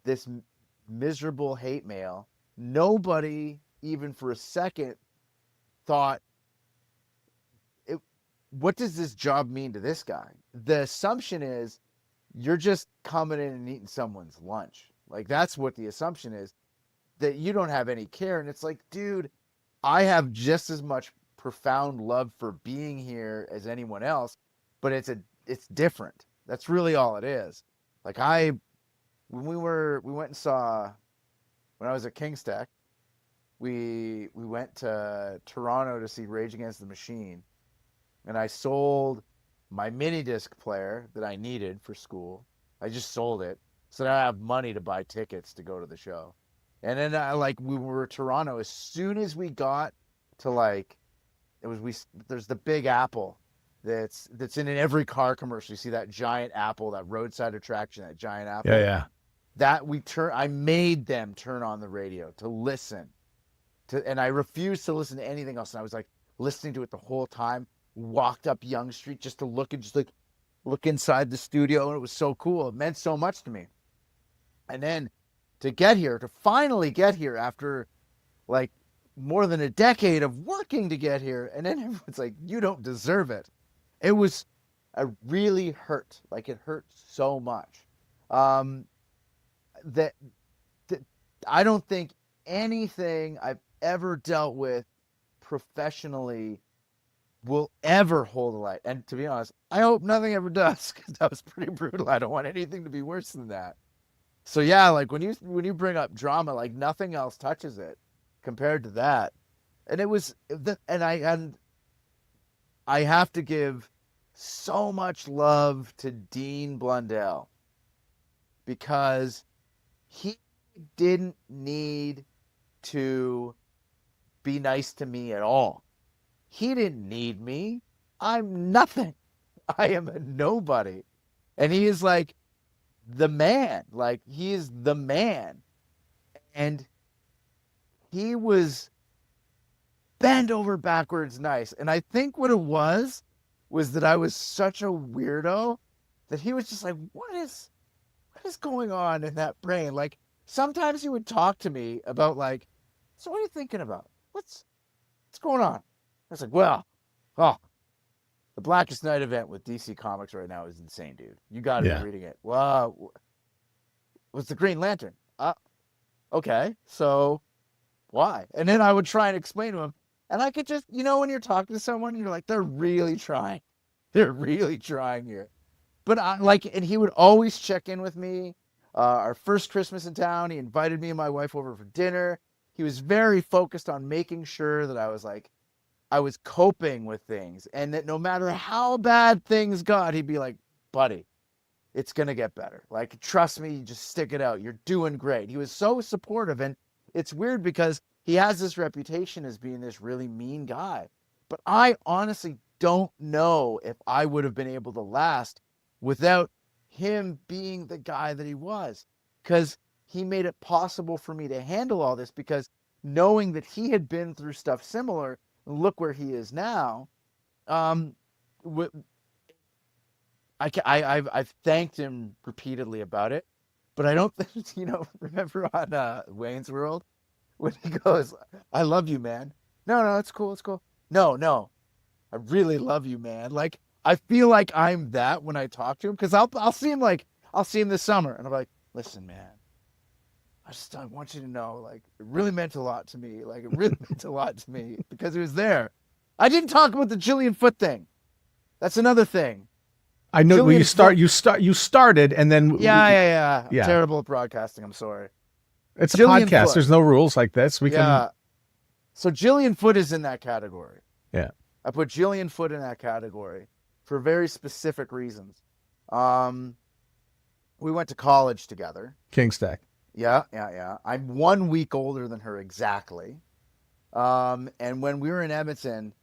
this miserable hate mail, nobody even for a second thought, what does this job mean to this guy? The assumption is you're just coming in and eating someone's lunch. Like, that's what the assumption is, that you don't have any care. And it's like, dude, I have just as much profound love for being here as anyone else, but it's different. That's really all it is. Like when we went and saw, when I was at King's Tech, we went to Toronto to see Rage Against the Machine, and I sold my mini disc player that I needed for school. I just sold it so that I have money to buy tickets to go to the show. And then we were in Toronto. As soon as we got to there's the Big Apple that's in every car commercial. You see that giant apple, that roadside attraction, that giant apple. Yeah. I made them turn on the radio to listen and I refused to listen to anything else. And I was like listening to it the whole time. Walked up Yonge Street just to look inside the studio, and it was so cool. It meant so much to me. And then to finally get here after like more than a decade of working to get here, and then everyone's like, you don't deserve it. It really hurt. Like, it hurt so much. That I don't think anything I've ever dealt with professionally will ever hold a light. And to be honest, I hope nothing ever does, because that was pretty brutal. I don't want anything to be worse than that. So yeah, like when you bring up drama, like nothing else touches it compared to that. And it was, and I have to give so much love to Dean Blundell, because he didn't need to be nice to me at all. He didn't need me. I'm nothing. I am a nobody. And he is like the man. Like, he is the man. And he was bent over backwards nice. And I think what it was that I was such a weirdo that he was just like, what is going on in that brain? Like, sometimes he would talk to me about like, so what are you thinking about? What's going on? I was like, the Blackest Night event with DC Comics right now is insane, dude. You got to be reading it. Well, what's the Green Lantern? Okay, so why? And then I would try and explain to him, and I could just, when you're talking to someone, you're like, they're really trying. They're really trying here. But and he would always check in with me. Our first Christmas in town, he invited me and my wife over for dinner. He was very focused on making sure that I was coping with things, and that no matter how bad things got, he'd be like, buddy, it's going to get better. Like, trust me, just stick it out. You're doing great. He was so supportive, and it's weird because he has this reputation as being this really mean guy. But I honestly don't know if I would have been able to last without him being the guy that he was, because he made it possible for me to handle all this, because knowing that he had been through stuff similar, look where he is now. I've thanked him repeatedly about it, but I don't think, remember on Wayne's World when he goes, I love you, man. No, it's cool. No, I really love you, man. Like, I feel like I'm that when I talk to him, because I'll see him this summer, and I'm like, listen, man, I want you to know, like, it really meant a lot to me. Like, it really meant a lot to me because it was there. I didn't talk about the Jillian Foot thing. That's another thing. I know. Well, you started, and then yeah. I'm terrible at broadcasting. I'm sorry. It's a podcast. There's no rules like this. We can. So Jillian Foot is in that category. Yeah. I put Jillian Foot in that category for very specific reasons. We went to college together. King's Tech. Yeah. I'm 1 week older than her exactly. And when we were in Edmonton,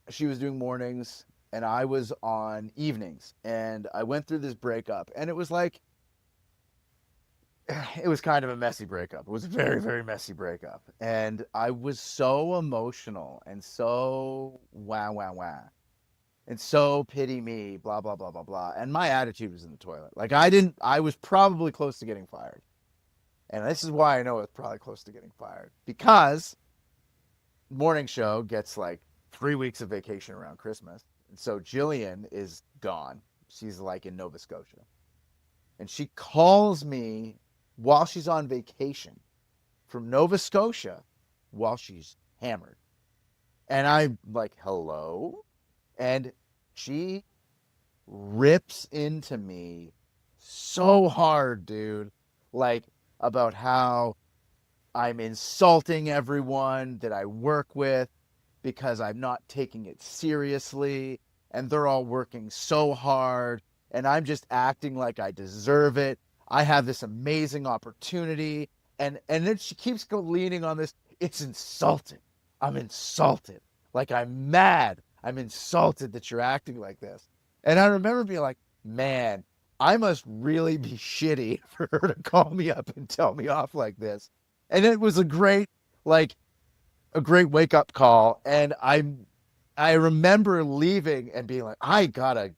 she was doing mornings and I was on evenings. And I went through this breakup, and it was kind of a messy breakup. It was a very, very messy breakup. And I was so emotional and so wah. And so pity me, blah, blah, blah, blah, blah. And my attitude was in the toilet. Like, I was probably close to getting fired. And this is why I know it's probably close to getting fired. Because morning show gets like 3 weeks of vacation around Christmas. And so Jillian is gone. She's like in Nova Scotia. And she calls me while she's on vacation from Nova Scotia while she's hammered. And I'm like, hello? And she rips into me so hard, dude. Like, about how I'm insulting everyone that I work with because I'm not taking it seriously, and they're all working so hard, and I'm just acting like I deserve it. I have this amazing opportunity, and then she keeps leaning on this. It's insulting. I'm insulted. Like, I'm mad. I'm insulted that you're acting like this. And I remember being like, man, I must really be shitty for her to call me up and tell me off like this. And it was like a great wake up call. And I remember leaving and being like, I gotta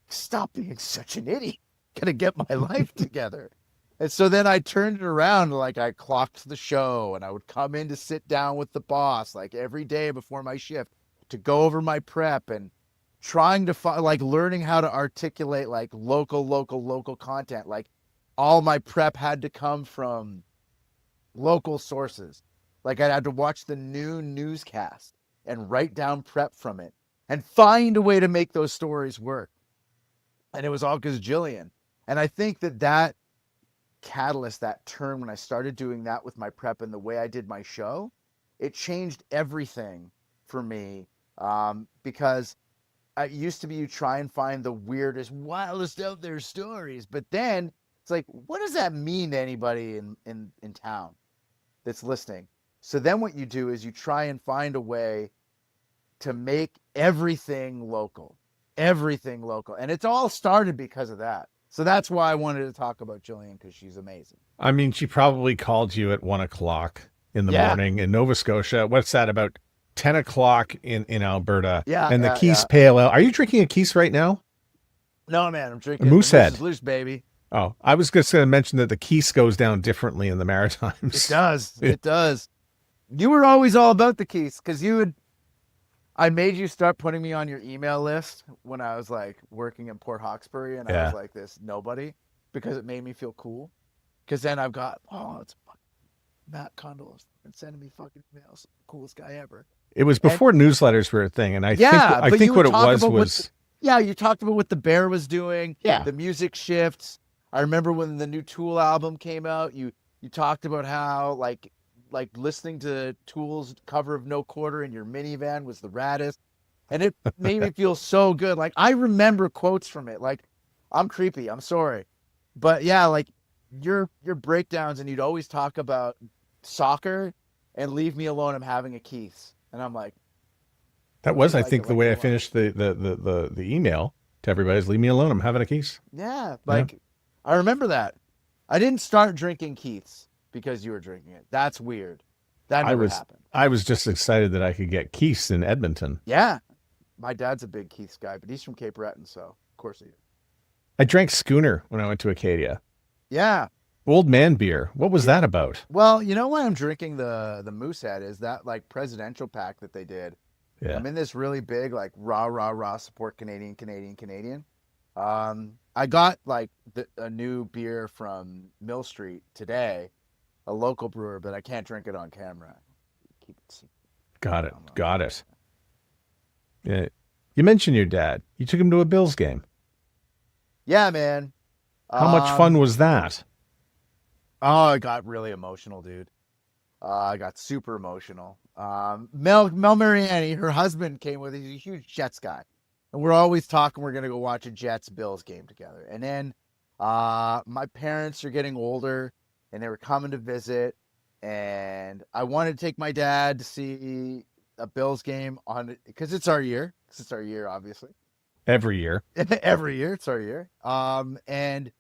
stop being such an idiot. Gotta get my life together. And so then I turned it around, like I clocked the show, and I would come in to sit down with the boss like every day before my shift to go over my prep, and trying to like learning how to articulate like local content. Like, all my prep had to come from local sources. Like, I had to watch the new newscast and write down prep from it and find a way to make those stories work. And it was all because Jillian. And I think that catalyst, that turn, when I started doing that with my prep and the way I did my show, it changed everything for me. Because it used to be you try and find the weirdest, wildest out there stories, but then it's like, what does that mean to anybody in town that's listening? So then what you do is you try and find a way to make everything local. And it's all started because of that. So that's why I wanted to talk about Jillian, because she's amazing. I mean, she probably called you at 1:00 in the morning in Nova Scotia. What's that, about 10:00 in Alberta? Yeah. And the Keys Pale Ale. Are you drinking a Keys right now? No, man, I'm drinking Moosehead. Loose, baby. Oh, I was just going to mention that the Keys goes down differently in the Maritimes. It does. It does. You were always all about the Keys, because I made you start putting me on your email list when I was like working in Port Hawkesbury, and I was like this nobody, because it made me feel cool. Because then I've got, it's Matt Condell sending me fucking emails, coolest guy ever. It was before newsletters were a thing, and I think what it was. You talked about what the Bear was doing. Yeah. The music shifts. I remember when the new Tool album came out, you talked about how like listening to Tool's cover of No Quarter in your minivan was the raddest. And it made me feel so good. Like, I remember quotes from it. Like, I'm creepy, I'm sorry. But yeah, like your breakdowns, and you'd always talk about soccer and leave me alone, I'm having a Keith. And I'm like, that was, I think, the way I finished the email to everybody is, leave me alone, I'm having a Keith. Yeah, I remember that. I didn't start drinking Keiths because you were drinking it. That's weird. That never happened. I was just excited that I could get Keiths in Edmonton. Yeah. My dad's a big Keiths guy, but he's from Cape Breton, so of course he is. I drank Schooner when I went to Acadia. Yeah. Old man beer. What was that about? Well, you know why I'm drinking the Moosehead is that like presidential pack that they did. Yeah. I'm in this really big like rah support Canadian. I got like a new beer from Mill Street today, a local brewer, but I can't drink it on camera. Keep it secret. Got it. Yeah. You mentioned your dad. You took him to a Bills game. Yeah, man. How much fun was that? Oh, I got really emotional, dude. I got super emotional. Mel Mariani, her husband, came with. He's a huge Jets guy. And we're always talking we're going to go watch a Jets-Bills game together. And then my parents are getting older, and they were coming to visit. And I wanted to take my dad to see a Bills game because it's our year. Because it's our year, obviously. Every year. Every year. It's our year. And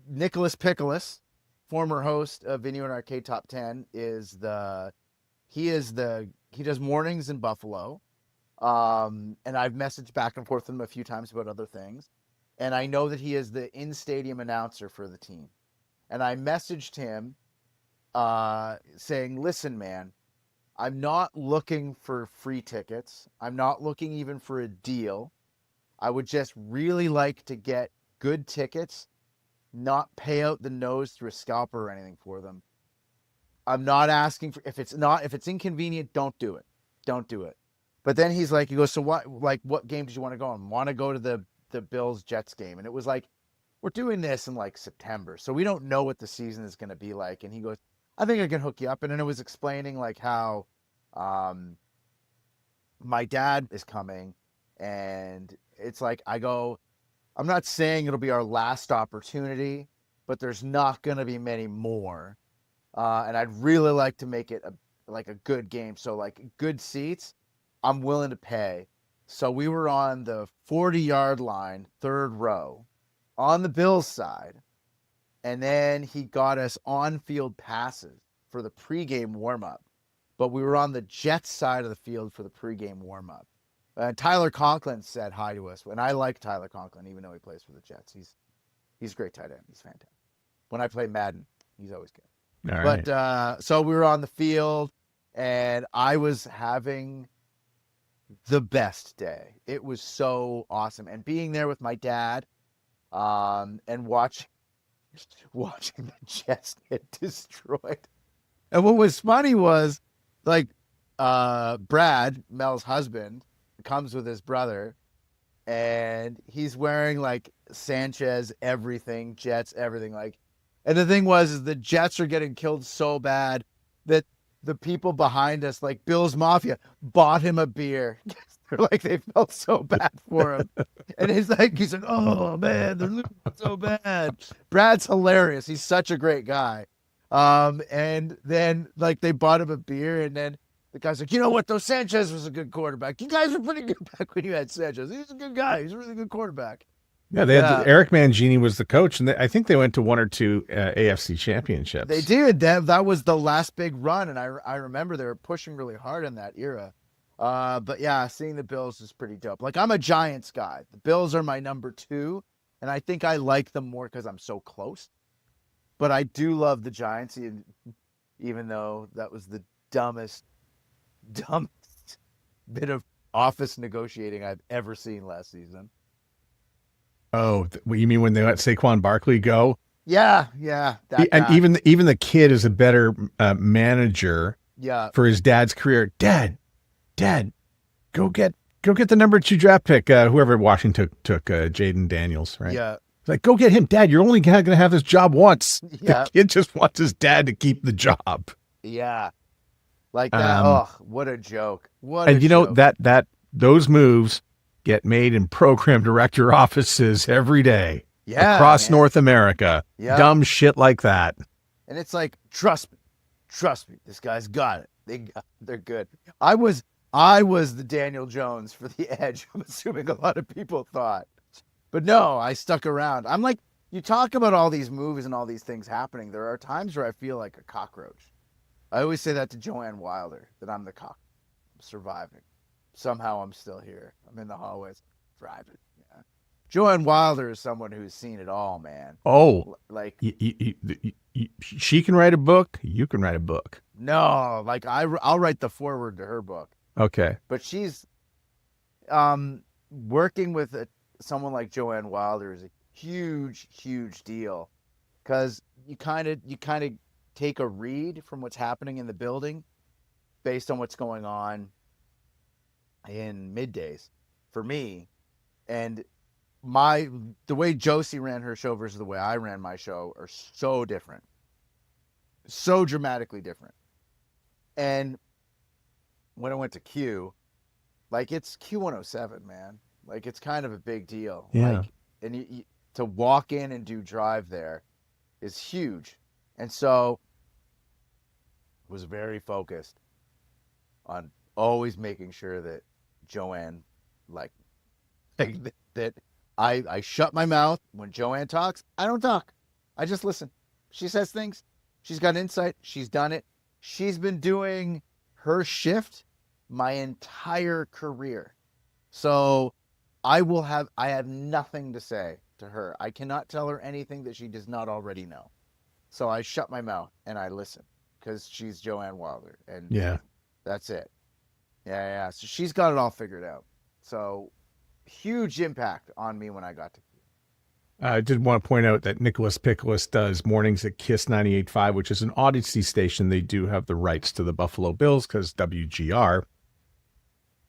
Nicholas Pickles, former host of Video and Arcade Top 10, he does mornings in Buffalo. And I've messaged back and forth with him a few times about other things. And I know that he is the in-stadium announcer for the team. And I messaged him saying, listen, man, I'm not looking for free tickets. I'm not looking even for a deal. I would just really like to get good tickets, not pay out the nose through a scalper or anything for them. I'm not asking for, if it's inconvenient, don't do it. Don't do it. But then he goes, so what game did you want to go on? Want to go to the Bills Jets game? And it was like, we're doing this in like September, so we don't know what the season is going to be like. And he goes, I think I can hook you up. And then it was explaining like how my dad is coming, and it's like, I go, I'm not saying it'll be our last opportunity, but there's not going to be many more. And I'd really like to make it a good game. So like good seats, I'm willing to pay. So we were on the 40-yard line, third row, on the Bills side. And then he got us on-field passes for the pregame warm-up. But we were on the Jets side of the field for the pregame warm-up. Tyler Conklin said hi to us. And I like Tyler Conklin, even though he plays for the Jets. He's a great tight end. He's fantastic. When I play Madden, he's always good. All right. But so we were on the field, and I was having the best day. It was so awesome. And being there with my dad and watching the Jets get destroyed. And what was funny was, like, Brad, Mel's husband, comes with his brother, and he's wearing, like, Sanchez everything, Jets everything. Like, and the thing is the Jets are getting killed so bad that the people behind us, like Bill's Mafia, bought him a beer. They're like, they felt so bad for him. And he's like, oh, man, they're losing so bad. Brad's hilarious. He's such a great guy. And then, like, they bought him a beer, and then the guy's like, you know what, though? Sanchez was a good quarterback. You guys were pretty good back when you had Sanchez. He was a good guy. He's a really good quarterback. Yeah, they had Eric Mangini was the coach, and I think they went to 1 or 2 AFC championships. They did. That was the last big run, and I remember they were pushing really hard in that era. But yeah, seeing the Bills is pretty dope. Like, I'm a Giants guy. The Bills are my number 2, and I think I like them more because I'm so close. But I do love the Giants, even though that was the dumbest bit of office negotiating I've ever seen last season. Oh, you mean when they let Saquon Barkley go? Yeah. And even the kid is a better manager. Yeah. For his dad's career. Dad, go get the number 2 draft pick. Whoever Washington took Jaden Daniels, right? Yeah. It's like, go get him, Dad. You're only going to have this job once. Yeah. The kid just wants his dad to keep the job. Yeah. Like that. What a joke. And you know that those moves get made in program director offices every day. Yeah, across North America. Yeah. Dumb shit like that. And it's like, trust me, this guy's got it. They're good. I was the Daniel Jones for the Edge. I'm assuming a lot of people thought. But no, I stuck around. I'm like, you talk about all these movies and all these things happening. There are times where I feel like a cockroach. I always say that to Joanne Wilder, that I'm the cockroach. I'm surviving. Somehow I'm still here. I'm in the hallways, thriving. Yeah. Joanne Wilder is someone who's seen it all, man. Oh, like she can write a book. You can write a book. No, like I'll write the foreword to her book. Okay, but she's working with someone like Joanne Wilder is a huge deal, because you kind of take a read from what's happening in the building based on what's going on in middays for me, and the way Josie ran her show versus the way I ran my show are so different, so dramatically different. And when I went to Q, like, it's Q107, man. Like, it's kind of a big deal. Yeah. Like, and you, to walk in and do drive there is huge. And so was very focused on always making sure that Joanne, like that I shut my mouth. When Joanne talks, I don't talk. I just listen. She says things. She's got insight. She's done it. She's been doing her shift my entire career. So I have nothing to say to her. I cannot tell her anything that she does not already know. So I shut my mouth and I listen, because she's Joanne Wilder, and yeah, that's it. Yeah. So she's got it all figured out. So huge impact on me when I got to. I did want to point out that Nicholas Pickles does mornings at Kiss 98.5, which is an Odyssey station. They do have the rights to the Buffalo Bills because WGR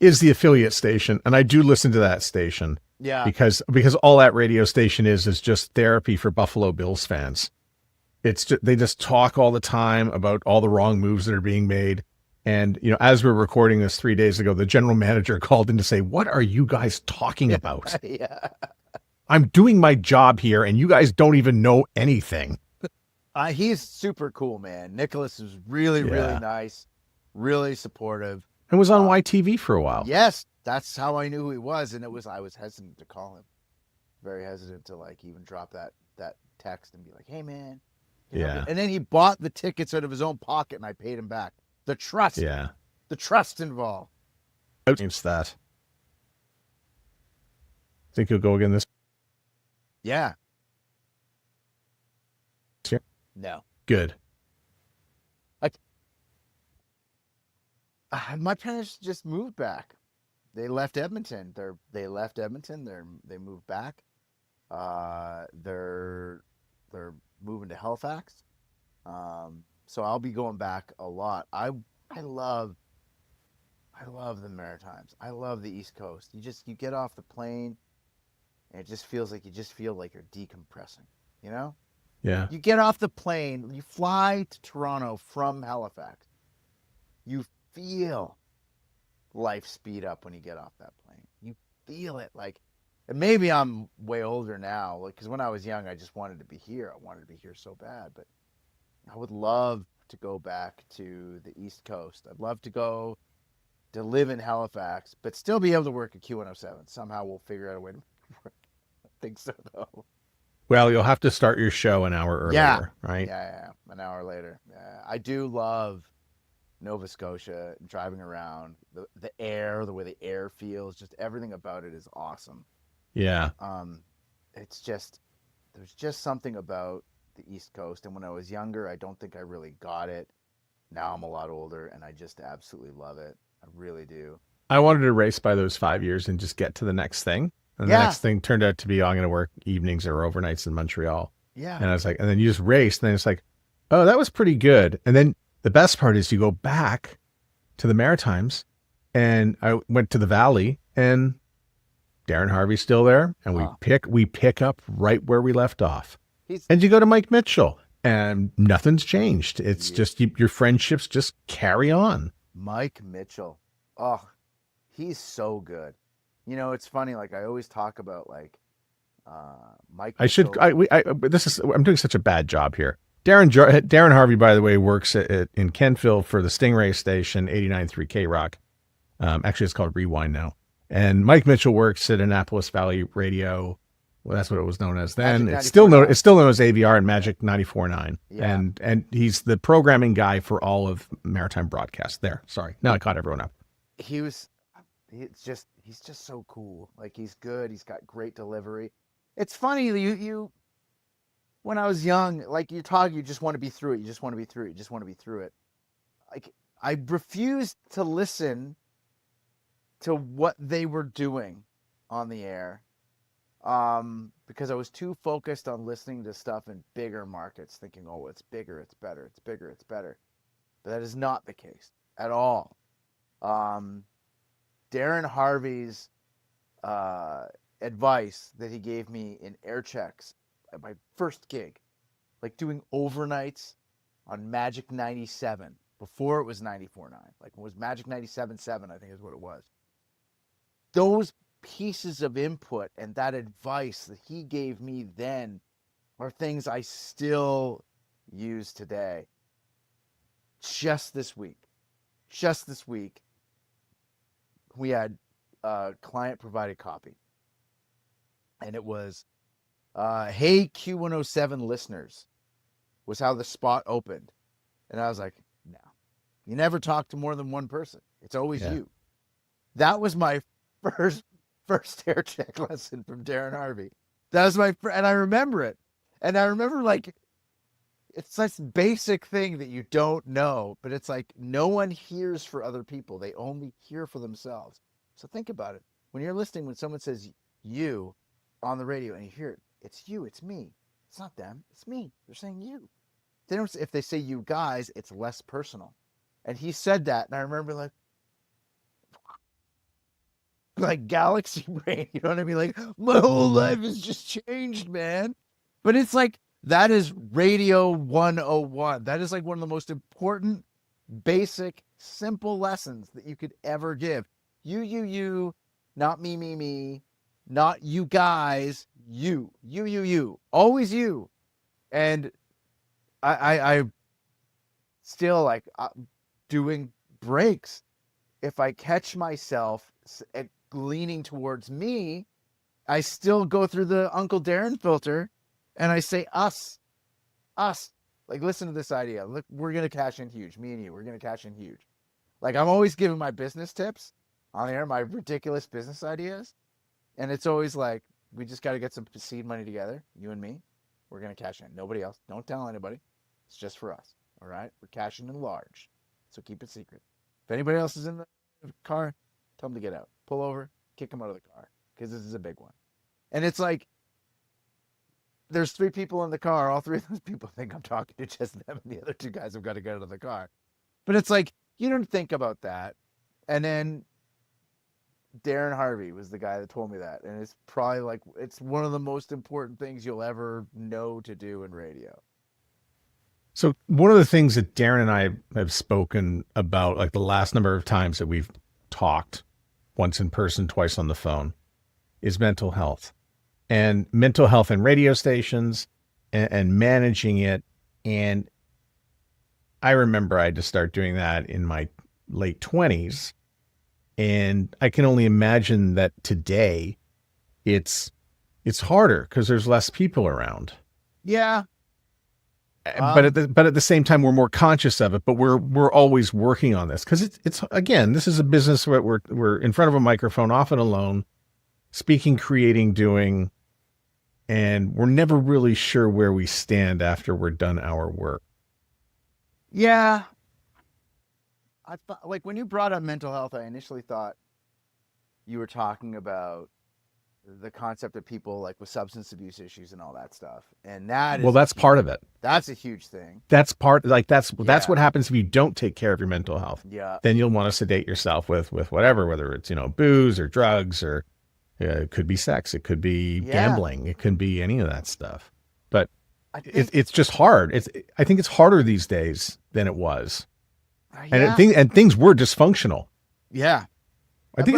is the affiliate station, and I do listen to that station. Yeah. Because all that radio station is just therapy for Buffalo Bills fans. It's just, they just talk all the time about all the wrong moves that are being made. And, as we're recording this 3 days ago, the general manager called in to say, "What are you guys talking about? Yeah. I'm doing my job here and you guys don't even know anything." He's super cool, man. Nicholas is really, really nice, really supportive. And was on YTV for a while. Yes, that's how I knew who he was. And I was hesitant to call him. Very hesitant to even drop that text and be like, "Hey, man." Yeah. And then he bought the tickets out of his own pocket and I paid him back. The trust. Yeah. The trust involved. Against that. Think he'll go again this? Yeah. year? No. Good. My parents just moved back. They left Edmonton. They left Edmonton. They moved back. They're moving to Halifax. So I'll be going back a lot. I love the Maritimes. I love the East Coast. You get off the plane and it just feels like you're decompressing, Yeah. You get off the plane, you fly to Toronto from Halifax. You feel life speed up when you get off that plane. You feel it and maybe I'm way older now, because when I was young, I just wanted to be here. I wanted to be here so bad, but I would love to go back to the East Coast. I'd love to live in Halifax, but still be able to work at Q107. Somehow we'll figure out a way to work. I think so, though. Well, you'll have to start your show an hour earlier, right? Yeah, an hour later. Yeah. I do love Nova Scotia, driving around, the air, the way the air feels, just everything about it is awesome. Yeah. There's just something about the East Coast, and when I was younger, I don't think I really got it. Now I'm a lot older, and I just absolutely love it. I really do. I wanted to race by those 5 years and just get to the next thing. And the next thing turned out to be, I'm going to work evenings or overnights in Montreal. Yeah. And I was like, and then you just race, and then it's like, oh, that was pretty good. And then the best part is you go back to the Maritimes, and I went to the Valley, and Darrin Harvey's still there, and we pick up right where we left off. And you go to Mike Mitchell, and nothing's changed. It's just your friendships just carry on. Mike Mitchell, he's so good. It's funny. I always talk about Mike. I'm doing such a bad job here. Darrin Harvey, by the way, works in Kentville for the Stingray station, 89.3 K-Rock. Actually, it's called Rewind now. And Mike Mitchell works at Annapolis Valley Radio. Well, that's what it was known as then. It's still known as AVR and Magic 94.9. Yeah. And he's the programming guy for all of Maritime broadcast there. Sorry. Now I caught everyone up. He's just so cool. He's good. He's got great delivery. It's funny, you when I was young, you're talking, you just want to be through it. You just want to be through it. You just want to be through it. I refused to listen to what they were doing on the air. Because I was too focused on listening to stuff in bigger markets, thinking, oh, it's bigger, it's better, it's bigger, it's better. But that is not the case at all. Darrin Harvey's advice that he gave me in air checks at my first gig, doing overnights on Magic 97 before it was 94.9, it was Magic 97.7, I think is what it was. Those pieces of input and that advice that he gave me then are things I still use today. Just this week, we had a client provided copy, and it was, hey, Q107 listeners, was how the spot opened. And I was like, no, you never talk to more than one person. It's always you. That was my first air check lesson from Darrin Harvey. That was and I remember it. And I remember it's this basic thing that you don't know, but it's no one hears for other people. They only hear for themselves. So think about it. When you're listening, when someone says you on the radio and you hear it, it's you, it's me. It's not them, it's me. They're saying you. If they say you guys, it's less personal. And he said that, and I remember like galaxy brain. You know what I mean? Like, my whole life has just changed, man. But it's like, that is radio 101. That is like one of the most important, basic, simple lessons that you could ever give. You, not me, not you guys, you, always you. And I still like doing breaks. If I catch myself leaning towards me, I still go through the Uncle Darrin filter and I say us. Like, listen to this idea. Look, we're going to cash in huge. Me and you, we're going to cash in huge. Like, I'm always giving my business tips on air, my ridiculous business ideas. And it's always like, we just got to get some seed money together, you and me. We're going to cash in. Nobody else. Don't tell anybody. It's just for us. All right? We're cashing in large. So keep it secret. If anybody else is in the car, tell them to get out. Pull over, kick them out of the car. Because this is a big one. And it's like, there's 3 people in the car. All 3 of those people think I'm talking to just them. And the other 2 guys have got to get out of the car. But it's like, you don't think about that. And then Darrin Harvey was the guy that told me that. And it's probably like, it's one of the most important things you'll ever know to do in radio. So one of the things that Darrin and I have spoken about, like the last number of times that we've talked, once in person, twice on the phone, is mental health. And mental health in radio stations and managing it. And I remember I had to start doing that in my late 20s. And I can only imagine that today it's harder because there's less people around. Yeah. But at the same time, we're more conscious of it, but we're always working on this because it's again, this is a business where we're in front of a microphone, often alone, speaking, creating, doing, and we're never really sure where we stand after we're done our work. Yeah. I thought, like, when you brought up mental health, I initially thought you were talking about the concept of people like with substance abuse issues and all that stuff. And that's part of it. That's a huge thing. That's what happens if you don't take care of your mental health. Yeah. Then you'll want to sedate yourself with whatever, whether it's, booze or drugs or it could be sex. It could be gambling. It could be any of that stuff. But it's just hard. I think it's harder these days than it was. Yeah. And things were dysfunctional. Yeah. I think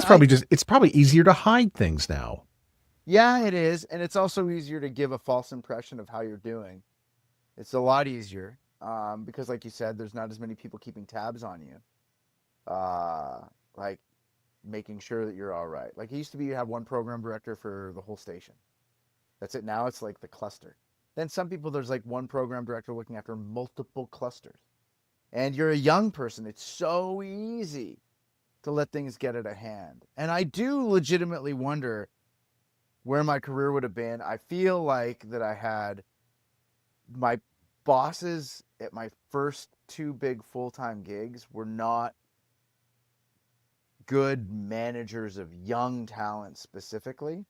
it's probably easier to hide things now. Yeah, it is. And it's also easier to give a false impression of how you're doing. It's a lot easier because, like you said, there's not as many people keeping tabs on you. Like making sure that you're all right. Like it used to be you have one program director for the whole station. That's it. Now it's like the cluster. Then some people, there's like one program director looking after multiple clusters. And you're a young person. It's so easy to let things get out of hand. And I do legitimately wonder where my career would have been. I feel like that I had my bosses at my first 2 big full-time gigs were not good managers of young talent specifically.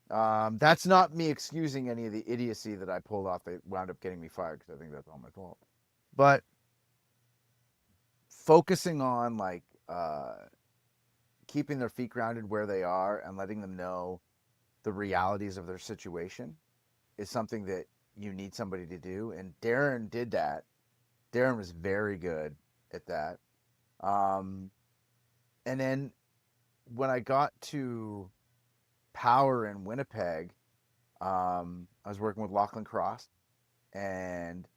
That's not me excusing any of the idiocy that I pulled off that wound up getting me fired because I think that's all my fault. But focusing on like keeping their feet grounded where they are and letting them know the realities of their situation is something that you need somebody to do. And Darrin did that. Darrin was very good at that. And then when I got to Power in Winnipeg, I was working with Lachlan Cross, and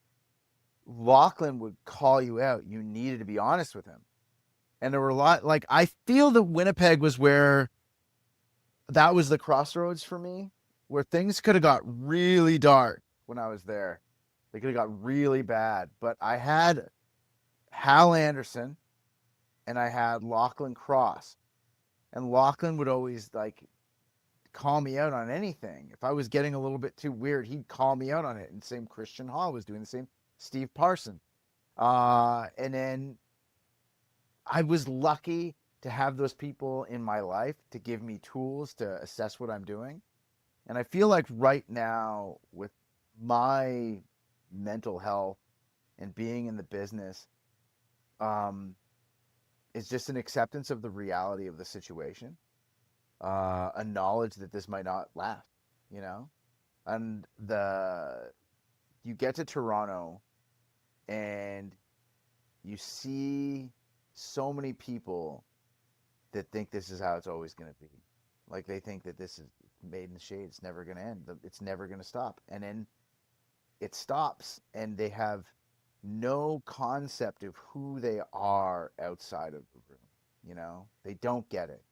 Lachlan would call you out. You needed to be honest with him. And there were a lot, like, I feel that Winnipeg was where that was the crossroads for me, where things could have got really dark when I was there. They could have got really bad. But I had Hal Anderson and I had Lachlan Cross. And Lachlan would always, like, call me out on anything. If I was getting a little bit too weird, he'd call me out on it. And same Christian Hall was doing the same. Steve Parson. And then I was lucky to have those people in my life to give me tools to assess what I'm doing. And I feel like right now with my mental health and being in the business, it's just an acceptance of the reality of the situation. a knowledge that this might not last, you know? And you get to Toronto and you see so many people that think this is how it's always going to be. Like they think that this is made in the shade. It's never going to end. It's never going to stop. And then it stops and they have no concept of who they are outside of the room. You know, they don't get it.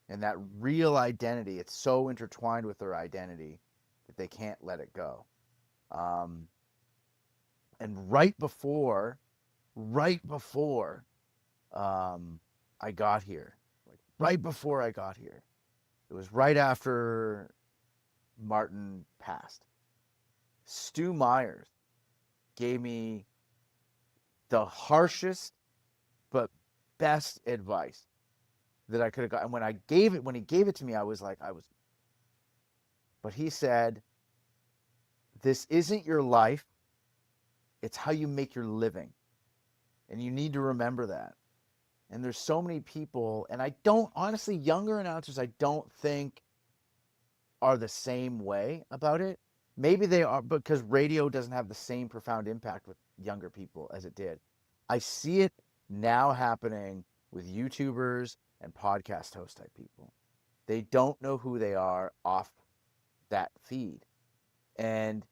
And that real identity, it's so intertwined with their identity that they can't let it go. And right before I got here, like right before I got here, it was right after Martin passed. Stu Myers gave me the harshest but best advice that I could have got. And when he gave it to me, but he said, this isn't your life. It's how you make your living. And you need to remember that. And there's so many people, and I don't, honestly, younger announcers, I don't think are the same way about it. Maybe they are, because radio doesn't have the same profound impact with younger people as it did. I see it now happening with YouTubers and podcast host type people. They don't know who they are off that feed. And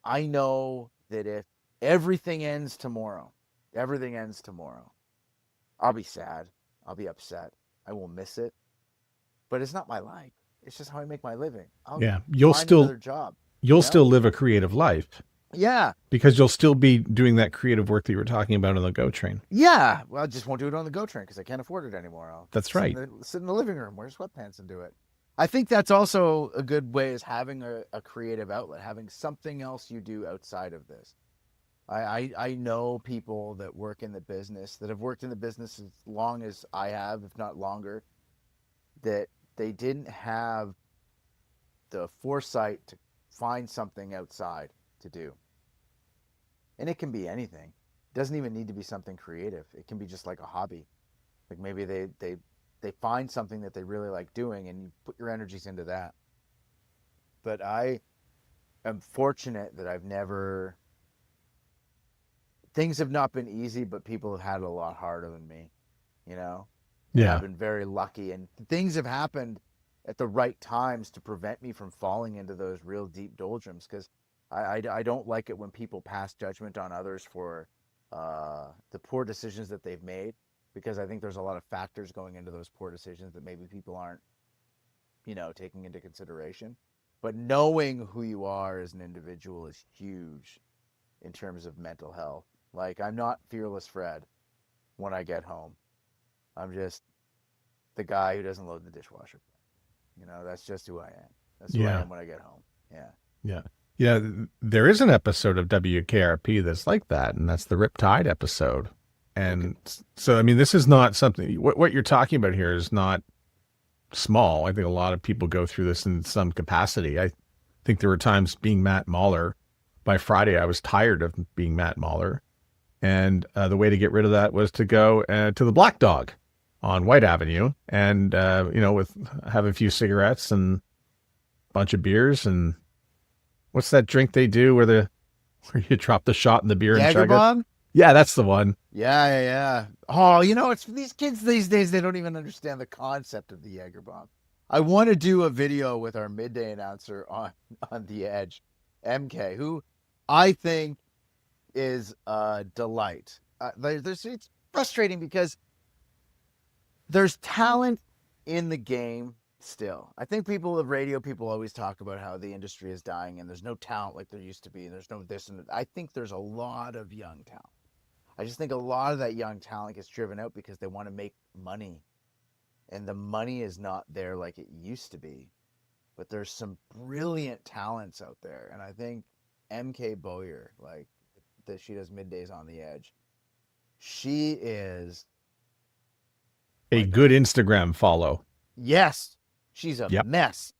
I know that if everything ends tomorrow, I'll be sad. I'll be upset. I will miss it. But it's not my life. It's just how I make my living. You'll find still another job. You'll still live a creative life. Yeah. Because you'll still be doing that creative work that you were talking about on the GO train. Yeah. Well, I just won't do it on the GO train because I can't afford it anymore. That's right. Sit in the living room, wear sweatpants and do it. I think that's also a good way, is having a creative outlet, having something else you do outside of this. I know people that work in the business, that have worked in the business as long as I have, if not longer, that they didn't have the foresight to find something outside to do. And it can be anything. It doesn't even need to be something creative. It can be just like a hobby. Like maybe they find something that they really like doing and you put your energies into that. But I am fortunate that things have not been easy, but people have had it a lot harder than me, you know? And Yeah. I've been very lucky, and things have happened at the right times to prevent me from falling into those real deep doldrums, because I don't like it when people pass judgment on others for the poor decisions that they've made, because I think there's a lot of factors going into those poor decisions that maybe people aren't, taking into consideration. But knowing who you are as an individual is huge in terms of mental health. Like, I'm not Fearless Fred when I get home. I'm just the guy who doesn't load the dishwasher. That's just who I am. That's who I am when I get home. Yeah. Yeah. There is an episode of WKRP that's like that, and that's the Riptide episode. And so, I mean, this is not something, what you're talking about here is not small. I think a lot of people go through this in some capacity. I think there were times being Matt Mahler, by Friday, I was tired of being Matt Mahler. And the way to get rid of that was to go to the Black Dog on White Avenue and, have a few cigarettes and a bunch of beers. And what's that drink they do where you drop the shot in the beer and chug it? Yeah, that's the one. Yeah. Oh, it's for these kids these days, they don't even understand the concept of the Jaeger bomb. I want to do a video with our midday announcer on The Edge, MK, who I think is a delight. It's frustrating because there's talent in the game still. I think radio people always talk about how the industry is dying and there's no talent like there used to be, and there's no this and that. I think there's a lot of young talent. I just think a lot of that young talent gets driven out because they want to make money, and the money is not there like it used to be. But there's some brilliant talents out there, and I think MK Bowyer, like that, she does middays on The Edge. She is a good Instagram follow. Yes, she's a mess.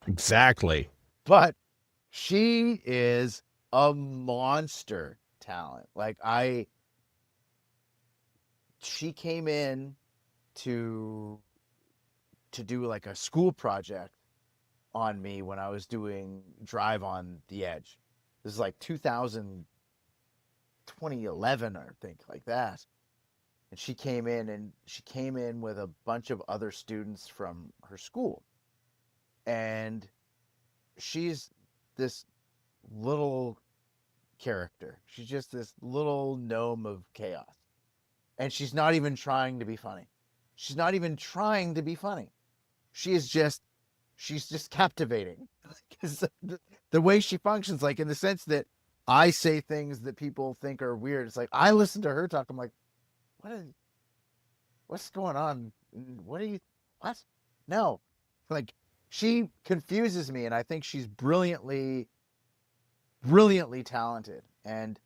Exactly. But she is a monster talent. She came in to to do like a school project on me when I was doing Drive on the Edge. This is like 2011, I think, like that. And she came in with a bunch of other students from her school. And she's this little character. She's just this little gnome of chaos. And she's not even trying to be funny. She's just captivating. The way she functions, like in the sense that I say things that people think are weird. It's like I listen to her talk. I'm like, what's going on? What? No, like she confuses me, and I think she's brilliantly talented. And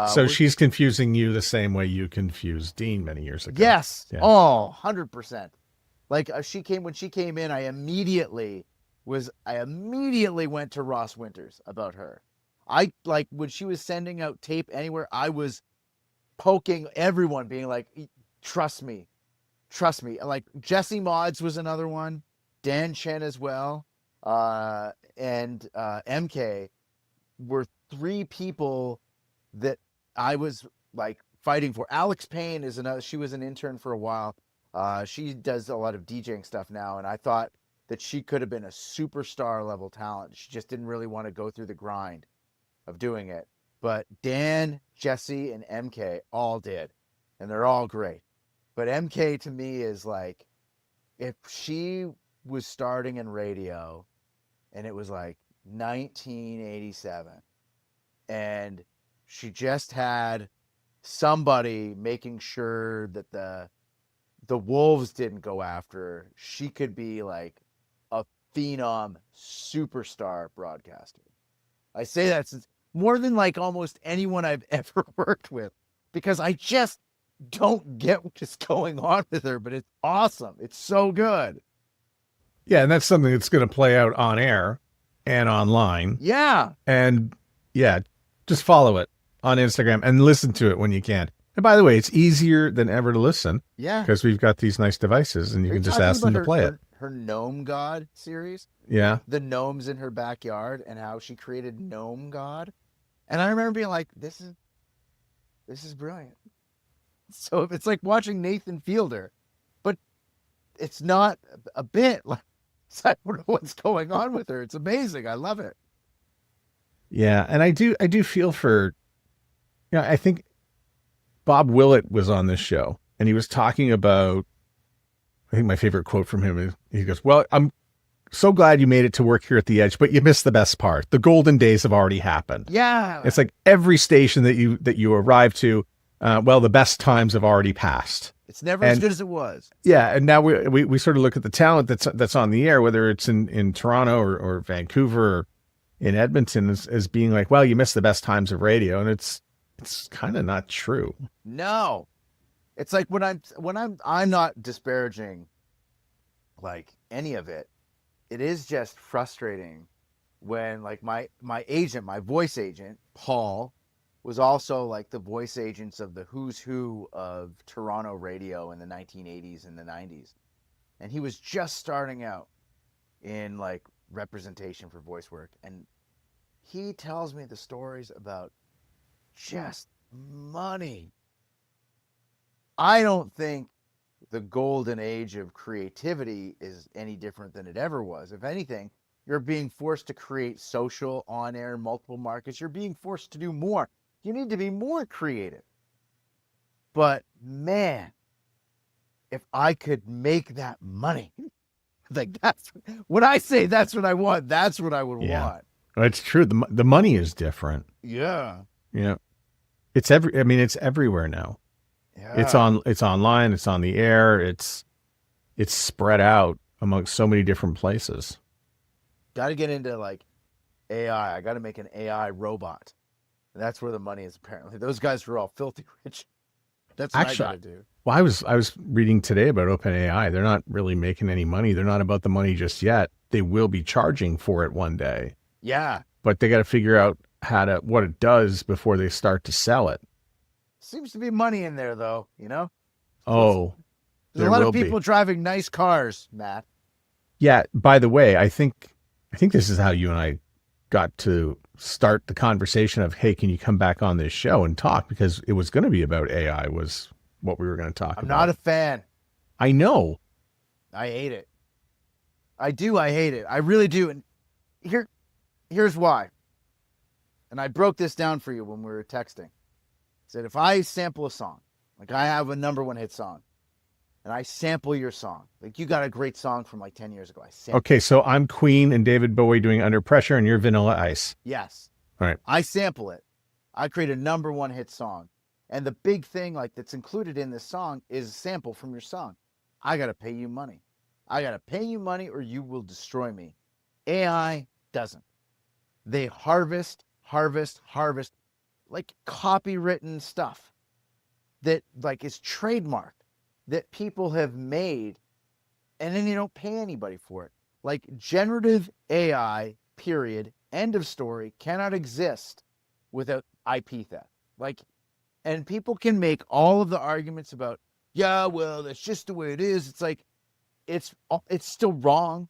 so she's confusing you the same way you confused Dean many years ago. Yes. Yeah. Oh, 100%. Like when she came in, I immediately went to Ross Winters about her. I like when she was sending out tape anywhere, I was poking everyone, being like, trust me. Like Jesse Mods was another one, Dan Chen as well, and MK were three people that I was like fighting for. Alex Payne is another. She was an intern for a while. She does a lot of DJing stuff now, and I thought that she could have been a superstar level talent. She just didn't really want to go through the grind of doing it. But Dan, Jesse, and MK all did, and they're all great. But MK to me is like, if she was starting in radio and it was like 1987 and she just had somebody making sure that the wolves didn't go after her, she could be like a phenom superstar broadcaster. I say that since more than like almost anyone I've ever worked with, because I just don't get what's going on with her, but it's awesome. It's so good. Yeah, and that's something that's going to play out on air and online. Yeah. And yeah, just follow it on Instagram and listen to it when you can. And by the way, it's easier than ever to listen. Yeah. Because we've got these nice devices and you can just ask them to play it. Her Gnome God series. Yeah. The gnomes in her backyard and how she created Gnome God. And I remember being like, this is brilliant. So it's like watching Nathan Fielder, but it's not a bit like, I don't know what's going on with her. It's amazing. I love it. Yeah. And I do feel for, I think Bob Willett was on this show and he was talking about, I think my favorite quote from him is, he goes, well, I'm so glad you made it to work here at the Edge, but you missed the best part. The golden days have already happened. Yeah. It's like every station that you arrive to, the best times have already passed. It's never as good as it was. Yeah, and now we sort of look at the talent that's on the air, whether it's in Toronto or Vancouver or in Edmonton, as being like, well, you missed the best times of radio, and it's kind of not true. No, it's like when I'm not disparaging like any of it. It is just frustrating when like my agent, my voice agent, Paul, was also like the voice agents of the who's who of Toronto radio in the 1980s and the 90s. And he was just starting out in like representation for voice work. And he tells me the stories about just money. I don't think the golden age of creativity is any different than it ever was. If anything, you're being forced to create social, on-air, multiple markets. You're being forced to do more. You need to be more creative. But man, if I could make that money, like that's when I say that's what I want, that's what I would want. It's true. The money is different. Yeah. It's everywhere now. Yeah. It's online, it's on the air, it's spread out amongst so many different places. Got to get into like AI. I got to make an AI robot. And that's where the money is, apparently. Those guys were all filthy rich. That's what I got to do. Well, I was reading today about OpenAI. They're not really making any money. They're not about the money just yet. They will be charging for it one day. Yeah. But they got to figure out what it does before they start to sell it. Seems to be money in there, though, Oh, there's a lot of people driving nice cars, Matt. Yeah. By the way, I think this is how you and I got to start the conversation of, hey, can you come back on this show and talk? Because it was going to be about AI was what we were going to talk I'm about. not a fan. I know. I hate it. I do. I hate it. I really do. And here's why. And I broke this down for you when we were texting. I said, if I sample a song, like I have a #1 hit song, and I sample your song, like you got a great song from like 10 years ago. Okay, so I'm Queen and David Bowie doing Under Pressure, and you're Vanilla Ice. Yes. All right. I sample it. I create a #1 hit song. And the big thing like that's included in this song is a sample from your song. I got to pay you money. I got to pay you money or you will destroy me. AI doesn't. They harvest like copywritten stuff that like is trademarked that people have made, and then you don't pay anybody for it. Like generative AI, period, end of story, cannot exist without IP theft. Like, and people can make all of the arguments about, yeah, well, that's just the way it is. It's like, it's still wrong.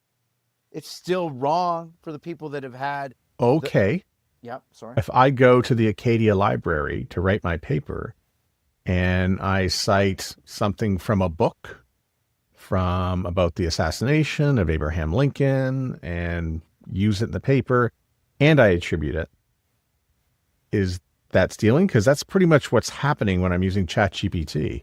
It's still wrong for the people that have had. Okay. Yep. Sorry. If I go to the Acadia Library to write my paper and I cite something from a book from about the assassination of Abraham Lincoln and use it in the paper and I attribute it, is that stealing? Because that's pretty much what's happening when I'm using ChatGPT.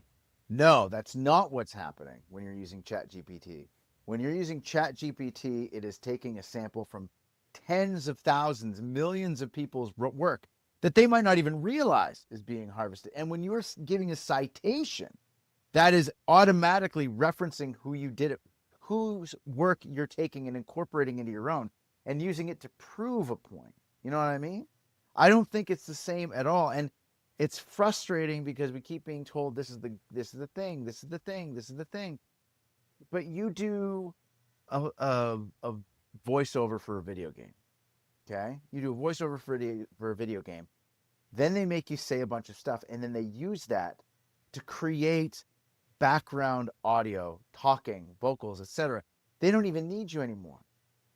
No, that's not what's happening when you're using ChatGPT. When you're using ChatGPT, it is taking a sample from tens of thousands, millions of people's work that they might not even realize is being harvested. And when you're giving a citation, that is automatically referencing who you did it, whose work you're taking and incorporating into your own and using it to prove a point. You know what I mean? I don't think it's the same at all. And it's frustrating because we keep being told this is the thing. But you do a voiceover for a video game. Okay? You do a voiceover for a video game. Then they make you say a bunch of stuff, and then they use that to create background audio, talking, vocals, etc. They don't even need you anymore.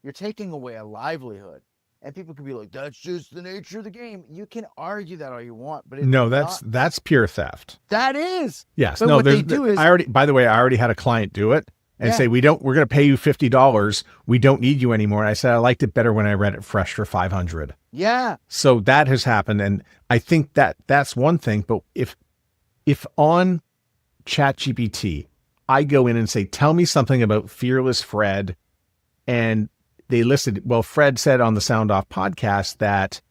You're taking away a livelihood. And people can be like, that's just the nature of the game. You can argue that all you want, but it's no, that's pure theft. That is. Yes. But no, what they do is by the way, I already had a client do it and say, we're going to pay you $50. We don't need you anymore. And I said, I liked it better when I read it fresh for $500. Yeah. So that has happened. And I think that's one thing. But if on ChatGPT, I go in and say, tell me something about Fearless Fred, and they listed, well, Fred said on the Sound Off podcast that,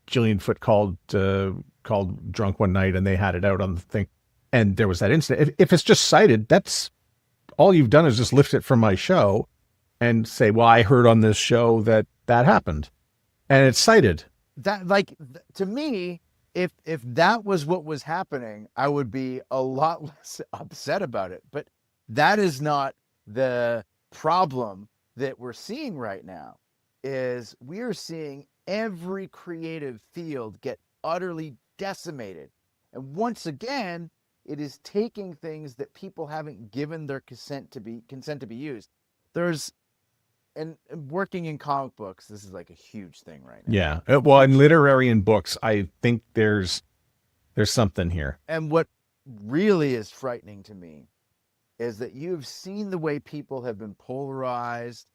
Gillian Foote called drunk one night and they had it out on the thing. And there was that incident. If it's just cited, that's all you've done is just lift it from my show and say, well, I heard on this show that happened, and it's cited. That, like, to me, if that was what was happening, I would be a lot less upset about it. But that is not the problem that we're seeing right now. Is we are seeing every creative field get utterly decimated. And once again, it is taking things that people haven't given their consent to be used. And working in comic books, this is like a huge thing right now. Yeah. Well, in literary and books, I think there's something here. And what really is frightening to me is that you've seen the way people have been polarized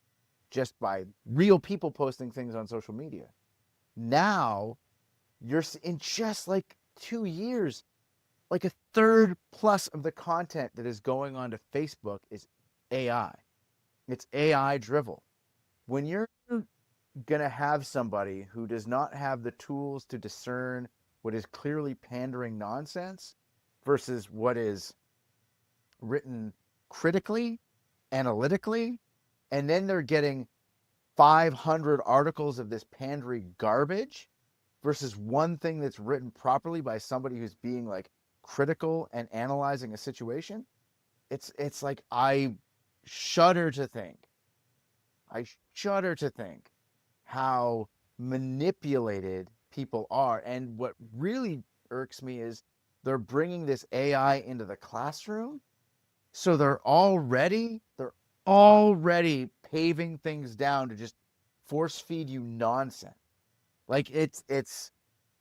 just by real people posting things on social media. Now, you're in just like 2 years, like a third plus of the content that is going on to Facebook is AI. It's AI drivel. When you're going to have somebody who does not have the tools to discern what is clearly pandering nonsense versus what is written critically, analytically, and then they're getting 500 articles of this pandering garbage versus one thing that's written properly by somebody who's being like critical and analyzing a situation. It's like I shudder to think how manipulated people are. And what really irks me is they're bringing this AI into the classroom. So they're already paving things down to just force feed you nonsense. Like it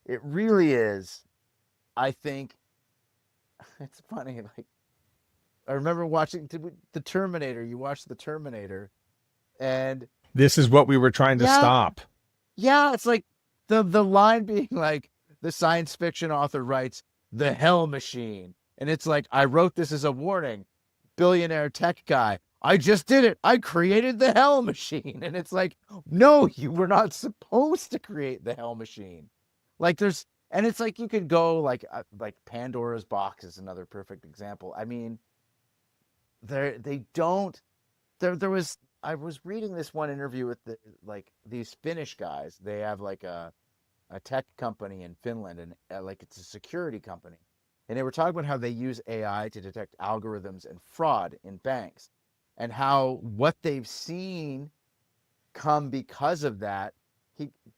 really is. I think it's funny. Like I remember watching the Terminator. You watched the Terminator, and This is what we were trying to yeah, stop. yeah, it's like the line being like the science fiction author writes the hell machine, and it's like I wrote this as a warning, billionaire tech guy. I just did it. I created the hell machine, and it's like no, you were not supposed to create the hell machine. Like there's and it's like you could go like Pandora's box is another perfect example. I mean, they don't there was I was reading this one interview with these Finnish guys. They have like a tech company in Finland, and like it's a security company. And they were talking about how they use AI to detect algorithms and fraud in banks, and how what they've seen come because of that.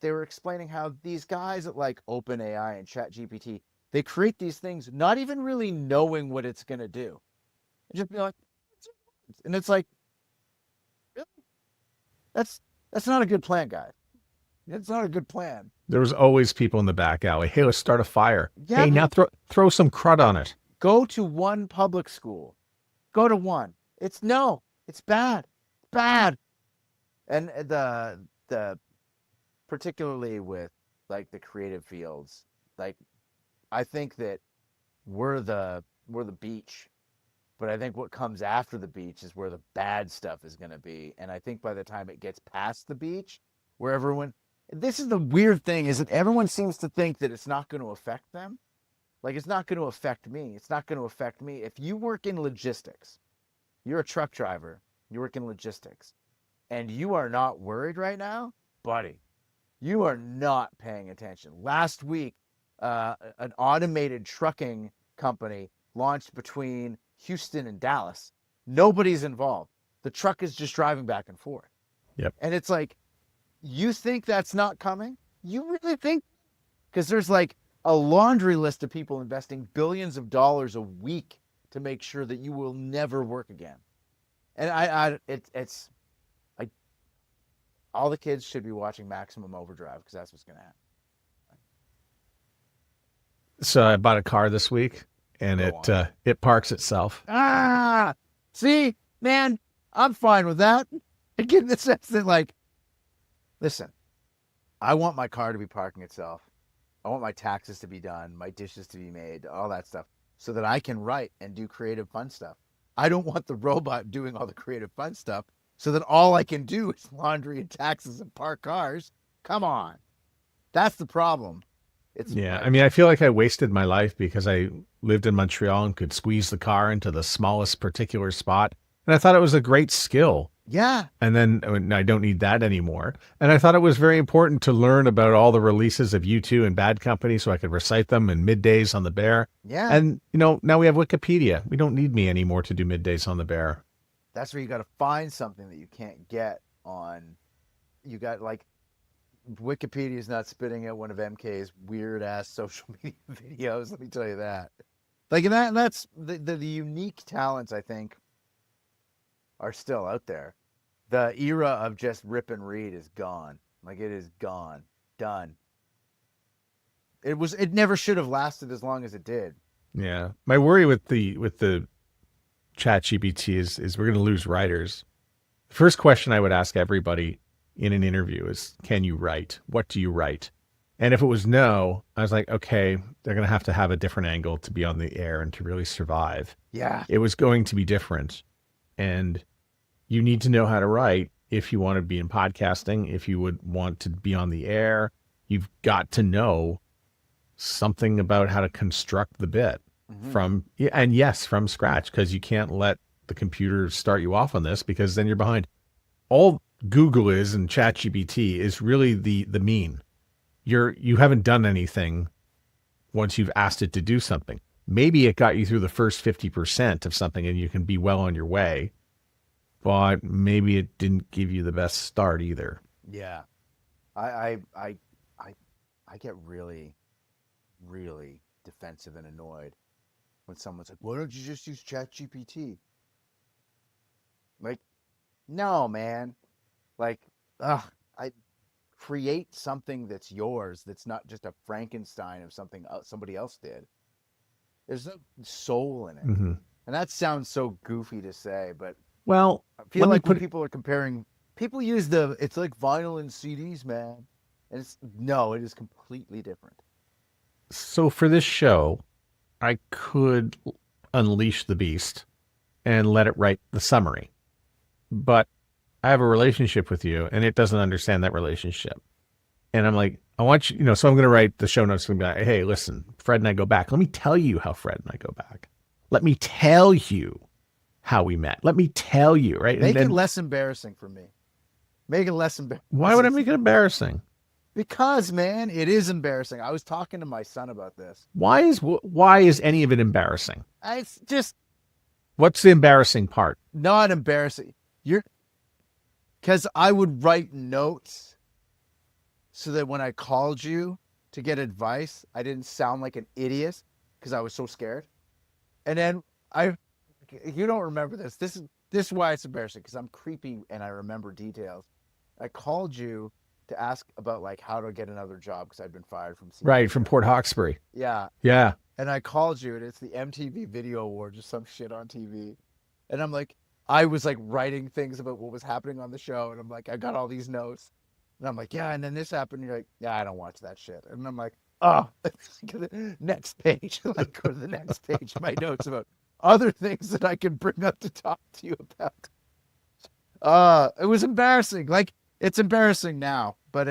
They were explaining how these guys at like OpenAI and ChatGPT, they create these things not even really knowing what it's going to do. And just be like, and it's like, really? That's that's not a good plan, guys. It's not a good plan. There was always people in the back alley. Hey, let's start a fire. Yeah. Hey, now throw some crud on it. Go to one public school. Go to one. It's bad. Bad. And the particularly with like the creative fields, like I think that we're the beach, but I think what comes after the beach is where the bad stuff is going to be. And I think by the time it gets past the beach, where everyone, this is the weird thing, is that everyone seems to think that it's not going to affect them. Like it's not going to affect me. It's not going to affect me. If you work in logistics, you're a truck driver, you work in logistics, and you are not worried right now, buddy, you are not paying attention. Last week, an automated trucking company launched between Houston and Dallas. Nobody's involved. The truck is just driving back and forth. Yep. And it's like, you think that's not coming? You really think? Because there's like a laundry list of people investing billions of dollars a week to make sure that you will never work again. And it's like all the kids should be watching Maximum Overdrive because that's what's going to happen. So I bought a car this week, and it parks itself. See, man, I'm fine with that. I get the sense that like, listen, I want my car to be parking itself. I want my taxes to be done, my dishes to be made, all that stuff, so that I can write and do creative fun stuff. I don't want the robot doing all the creative fun stuff so that all I can do is laundry and taxes and park cars. Come on. That's the problem. I mean, I feel like I wasted my life because I lived in Montreal and could squeeze the car into the smallest particular spot. And I thought it was a great skill. Yeah. And then I don't need that anymore. And I thought it was very important to learn about all the releases of U2 and Bad Company so I could recite them in Middays on the Bear. Yeah. And, now we have Wikipedia. We don't need me anymore to do Middays on the Bear. That's where you got to find something that you can't get on. You got like Wikipedia is not spitting out one of MK's weird ass social media videos. Let me tell you that. Like that's the unique talents I think are still out there. The era of just rip and read is gone. Like it is gone. Done. It never should have lasted as long as it did. Yeah. My worry with the ChatGPT is we're going to lose writers. The first question I would ask everybody in an interview is, can you write? What do you write? And if it was no, I was like, okay, they're going to have a different angle to be on the air and to really survive. Yeah. It was going to be different. And you need to know how to write if you want to be in podcasting, if you would want to be on the air. You've got to know something about how to construct the bit from scratch, because you can't let the computer start you off on this, because then you're behind. All Google is and ChatGPT is really the mean. You haven't done anything once you've asked it to do something. Maybe it got you through the first 50% of something and you can be well on your way, but maybe it didn't give you the best start either. Yeah. I get really, really defensive and annoyed when someone's like, why don't you just use ChatGPT? Like, No, man. Like, I create something that's yours. That's not just a Frankenstein of something somebody else did. There's no soul in it, Hmm. and that sounds so goofy to say, but Well, I feel let me like when put it. people are comparing, people use it's like vinyl and CDs, man. And it is completely different. So for this show, I could unleash the beast and let it write the summary, but I have a relationship with you, and it doesn't understand that relationship. And I'm like, I want you, so I'm going to write the show notes and be like, hey, listen, Fred and I go back. Let me tell you how Fred and I go back. Let me tell you how we met. Let me tell you, right? Make it less embarrassing for me. Make it less embarrassing. Why would I make it embarrassing? Because, man, it is embarrassing. I was talking to my son about this. Why is any of it embarrassing? It's just What's the embarrassing part? not embarrassing. Because I would write notes so that when I called you to get advice, I didn't sound like an idiot because I was so scared. And then you don't remember this. This is why it's embarrassing, because I'm creepy and I remember details. I called you to ask about like how to get another job because I'd been fired from CBS. Right, from Port Hawkesbury. Yeah. Yeah. And I called you, and it's the MTV Video Awards or some shit on TV. And I'm like, I was like writing things about what was happening on the show, and I'm like, I got all these notes. And I'm like, yeah, and then this happened. And you're like, yeah, I don't watch that shit. And I'm like, oh, next page. Like, go to the next page. My notes about other things that I can bring up to talk to you about. It was embarrassing. Like, it's embarrassing now, but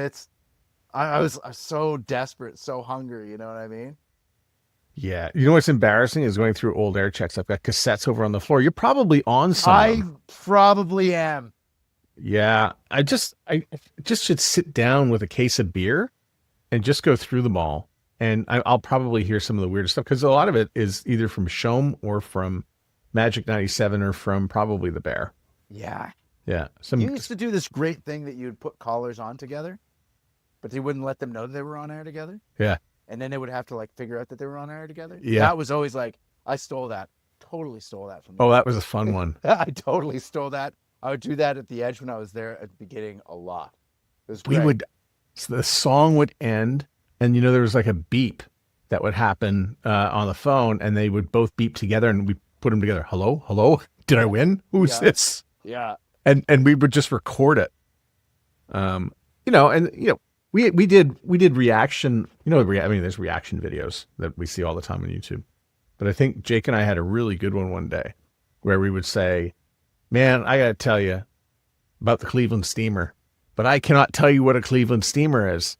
I was so desperate, so hungry. You know what I mean? Yeah. You know what's embarrassing is going through old air checks. I've got cassettes over on the floor. You're probably on some. I probably am. Yeah. I just should sit down with a case of beer and just go through them all. And I'll probably hear some of the weirdest stuff, because a lot of it is either from Shom or from Magic 97 or from probably the Bear. Yeah. Yeah. You used to do this great thing that you'd put callers on together, but you wouldn't let them know they were on air together. Yeah. And then they would have to like figure out that they were on air together. Yeah. That was always like, I stole that. Totally stole that from you. Oh, that was a fun one. I totally stole that. I would do that at the Edge when I was there at the beginning a lot. It was great. So the song would end, and there was like a beep that would happen on the phone, and they would both beep together, and we put them together. Hello, hello, did I win? Who's this? Yeah. And we would just record it. We did reaction. There's reaction videos that we see all the time on YouTube. But I think Jake and I had a really good one day where we would say, man, I got to tell you about the Cleveland Steamer, but I cannot tell you what a Cleveland Steamer is.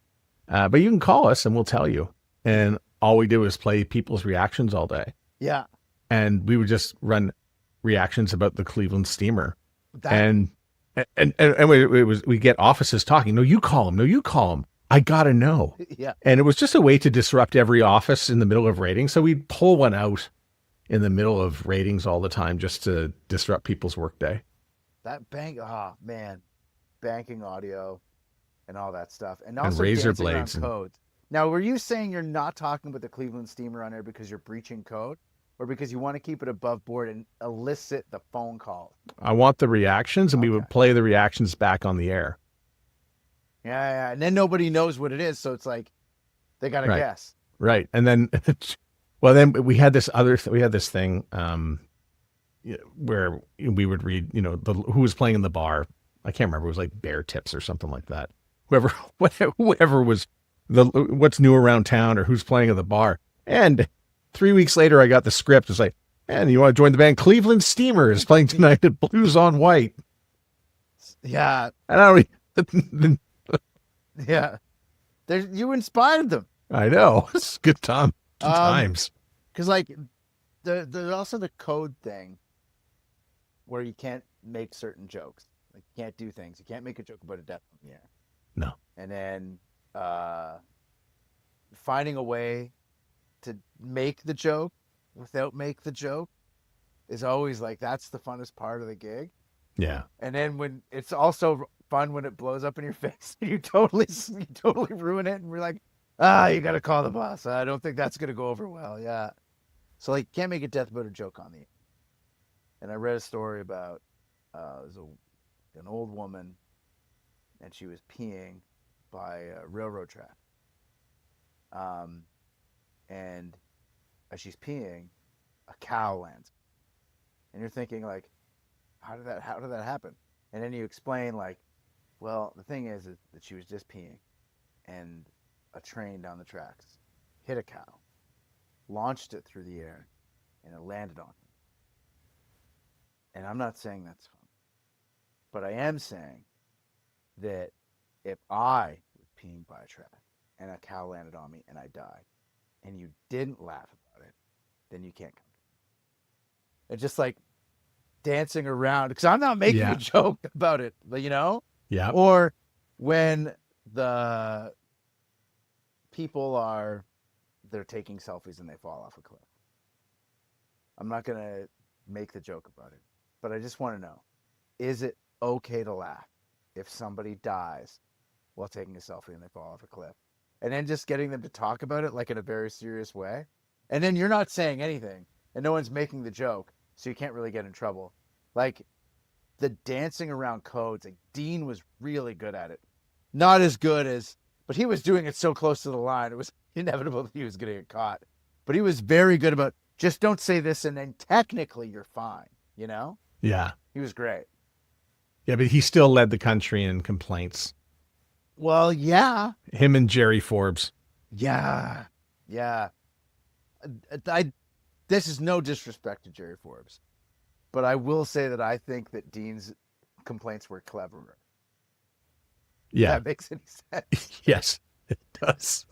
But you can call us and we'll tell you. And all we did was play people's reactions all day. Yeah. And we would just run reactions about the Cleveland Steamer. And we get offices talking. No, you call him. No, you call him. I got to know. Yeah. And it was just a way to disrupt every office in the middle of ratings. So we'd pull one out in the middle of ratings all the time just to disrupt people's workday. That banking audio and all that stuff. And also razor dancing around blades codes. Now, were you saying you're not talking about the Cleveland Steamer on air because you're breaching code? Or because you want to keep it above board and elicit the phone call? I want the reactions, and we would play the reactions back on the air. Yeah. And then nobody knows what it is, so it's like they got to guess. Right. And then, then we had this thing where we would read, who was playing in the bar. I can't remember. It was like Bear Tips or something like that. Whoever was what's new around town or who's playing at the bar. And 3 weeks later, I got the script. It's like, man, you want to join the band? Cleveland Steamer is playing tonight at Blues on White. Yeah. And I don't. Yeah. You inspired them. I know. It's good times. Because like, there's also the code thing where you can't make certain jokes. Like, you can't do things. You can't make a joke about a death in the air. No. And then finding a way to make the joke without make the joke is always like, that's the funnest part of the gig. Yeah. And then when it's also fun when it blows up in your face and you totally ruin it, and we're like, you got to call the boss. I don't think that's going to go over well. Yeah. So like, can't make a death about a joke on the air. And I read a story about, it was an old woman, and she was peeing by a railroad track. And as she's peeing, a cow lands. And you're thinking, like, how did that happen? And then you explain, like, well, the thing is that she was just peeing, and a train down the tracks hit a cow, launched it through the air, and it landed on her. And I'm not saying that's fun, but I am saying that if I was peeing by a track and a cow landed on me and I died, and you didn't laugh about it, then you can't come to me. It's just like dancing around, because I'm not making a joke about it, you know? Yeah. Or when the people they're taking selfies and they fall off a cliff. I'm not going to make the joke about it, but I just want to know, is it okay to laugh if somebody dies while taking a selfie and they fall off a cliff? And then just getting them to talk about it like in a very serious way. And then you're not saying anything and no one's making the joke, so you can't really get in trouble. Like the dancing around codes, like Dean was really good at it. Not as good as, but he was doing it so close to the line, it was inevitable that he was going to get caught. But he was very good about, just don't say this and then technically you're fine, you know? Yeah. He was great. Yeah, but he still led the country in complaints. Well, yeah. Him and Jerry Forbes. Yeah. Yeah. This is no disrespect to Jerry Forbes, but I will say that I think that Dean's complaints were cleverer. Yeah. If that makes any sense. Yes, it does.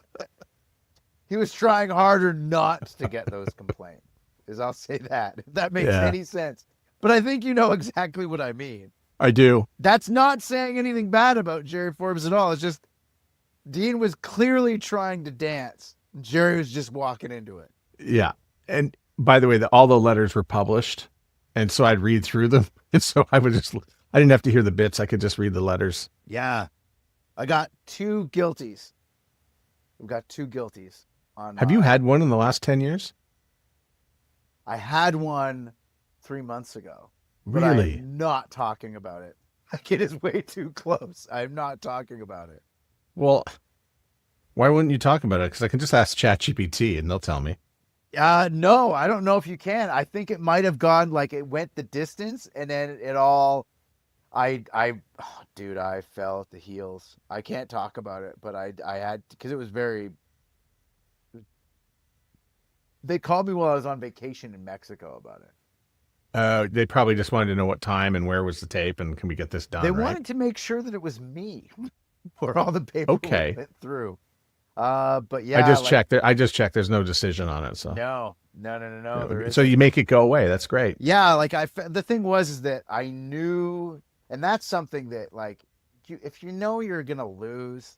He was trying harder not to get those complaints, I'll say that, if that makes any sense. But I think you know exactly what I mean. I do. That's not saying anything bad about Jerry Forbes at all. It's just Dean was clearly trying to dance. Jerry was just walking into it. Yeah. And by the way, all the letters were published. And so I'd read through them. And so I didn't have to hear the bits. I could just read the letters. Yeah. I got 2 guilties. We've got 2 guilties. Have you had one in the last 10 years? I had one 3 months ago. But Really? I'm not talking about it. Like, it is way too close. I'm not talking about it. Well, why wouldn't you talk about it? Because I can just ask ChatGPT and they'll tell me. No, I don't know if you can. I think it might have gone, like, it went the distance and then it all, dude, I fell at the heels. I can't talk about it, but I had, because it was they called me while I was on vacation in Mexico about it. They probably just wanted to know what time and where was the tape and can we get this done, They right? wanted to make sure that it was me for all the paperwork went through. But yeah, I just checked. There's no decision on it. So no. So you make it go away. That's great. Yeah, like the thing is that I knew, and that's something that, like, if you know you're gonna lose,